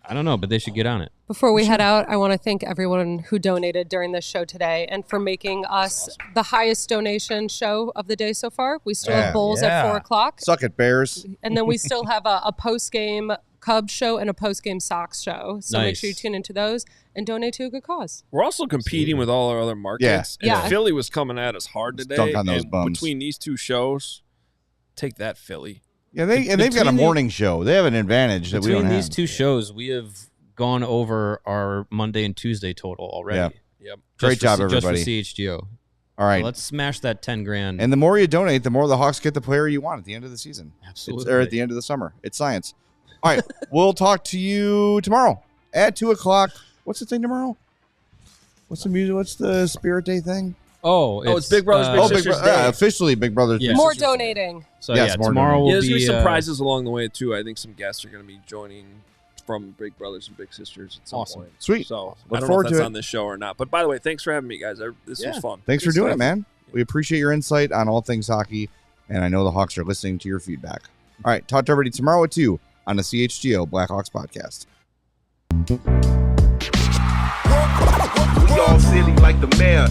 [SPEAKER 2] I don't know, but they should get on it.
[SPEAKER 4] Before we head out, I want to thank everyone who donated during this show today and for making us the highest donation show of the day so far. We still have bowls at 4 o'clock.
[SPEAKER 1] Suck it, Bears.
[SPEAKER 4] And then we still have a post-game Cubs show and a post-game Sox show. So make sure you tune into those and donate to a good cause.
[SPEAKER 3] we're also competing with all our other markets.
[SPEAKER 4] Yeah.
[SPEAKER 3] And Philly was coming at us hard today.
[SPEAKER 1] Dunk on those
[SPEAKER 3] and
[SPEAKER 1] bums.
[SPEAKER 3] between these two shows, take that, Philly.
[SPEAKER 1] Yeah, they've got a morning show. They have an advantage that we don't
[SPEAKER 2] Between
[SPEAKER 1] have.
[SPEAKER 2] these two shows, we have gone over our Monday and Tuesday total already.
[SPEAKER 3] Yep.
[SPEAKER 1] Great job, everybody.
[SPEAKER 2] Just for CHGO.
[SPEAKER 1] All right.
[SPEAKER 2] So let's smash that 10 grand.
[SPEAKER 1] And the more you donate, the more the Hawks get the player you want at the end of the season.
[SPEAKER 2] Absolutely.
[SPEAKER 1] Or at the end of the summer. It's science. All right. We'll talk to you tomorrow at 2 o'clock. What's the thing tomorrow? What's the music? What's the Spirit Day thing?
[SPEAKER 3] It's Big Brothers Big Sisters Day.
[SPEAKER 1] Officially Big Brothers.
[SPEAKER 2] Yeah.
[SPEAKER 1] Big
[SPEAKER 4] More
[SPEAKER 1] Sisters Day.
[SPEAKER 4] donating.
[SPEAKER 2] So
[SPEAKER 1] Yes, more
[SPEAKER 2] tomorrow
[SPEAKER 1] donating.
[SPEAKER 2] will
[SPEAKER 3] There's going to
[SPEAKER 2] be
[SPEAKER 3] be some prizes along the way, too. I think some guests are going to be joining from Big Brothers and Big Sisters at some
[SPEAKER 2] Awesome.
[SPEAKER 3] point.
[SPEAKER 1] Sweet.
[SPEAKER 3] So
[SPEAKER 1] Look
[SPEAKER 3] I don't know
[SPEAKER 1] forward
[SPEAKER 3] if
[SPEAKER 1] to
[SPEAKER 3] that's
[SPEAKER 1] it.
[SPEAKER 3] on this show or not. But by the way, thanks for having me, guys. This was fun.
[SPEAKER 1] Thanks for
[SPEAKER 3] Good
[SPEAKER 1] doing it,
[SPEAKER 3] stuff.
[SPEAKER 1] man. We appreciate your insight on all things hockey, and I know the Hawks are listening to your feedback. All right. Talk to everybody tomorrow at 2 on the CHGO Blackhawks podcast.
[SPEAKER 5] We all silly like the mayor.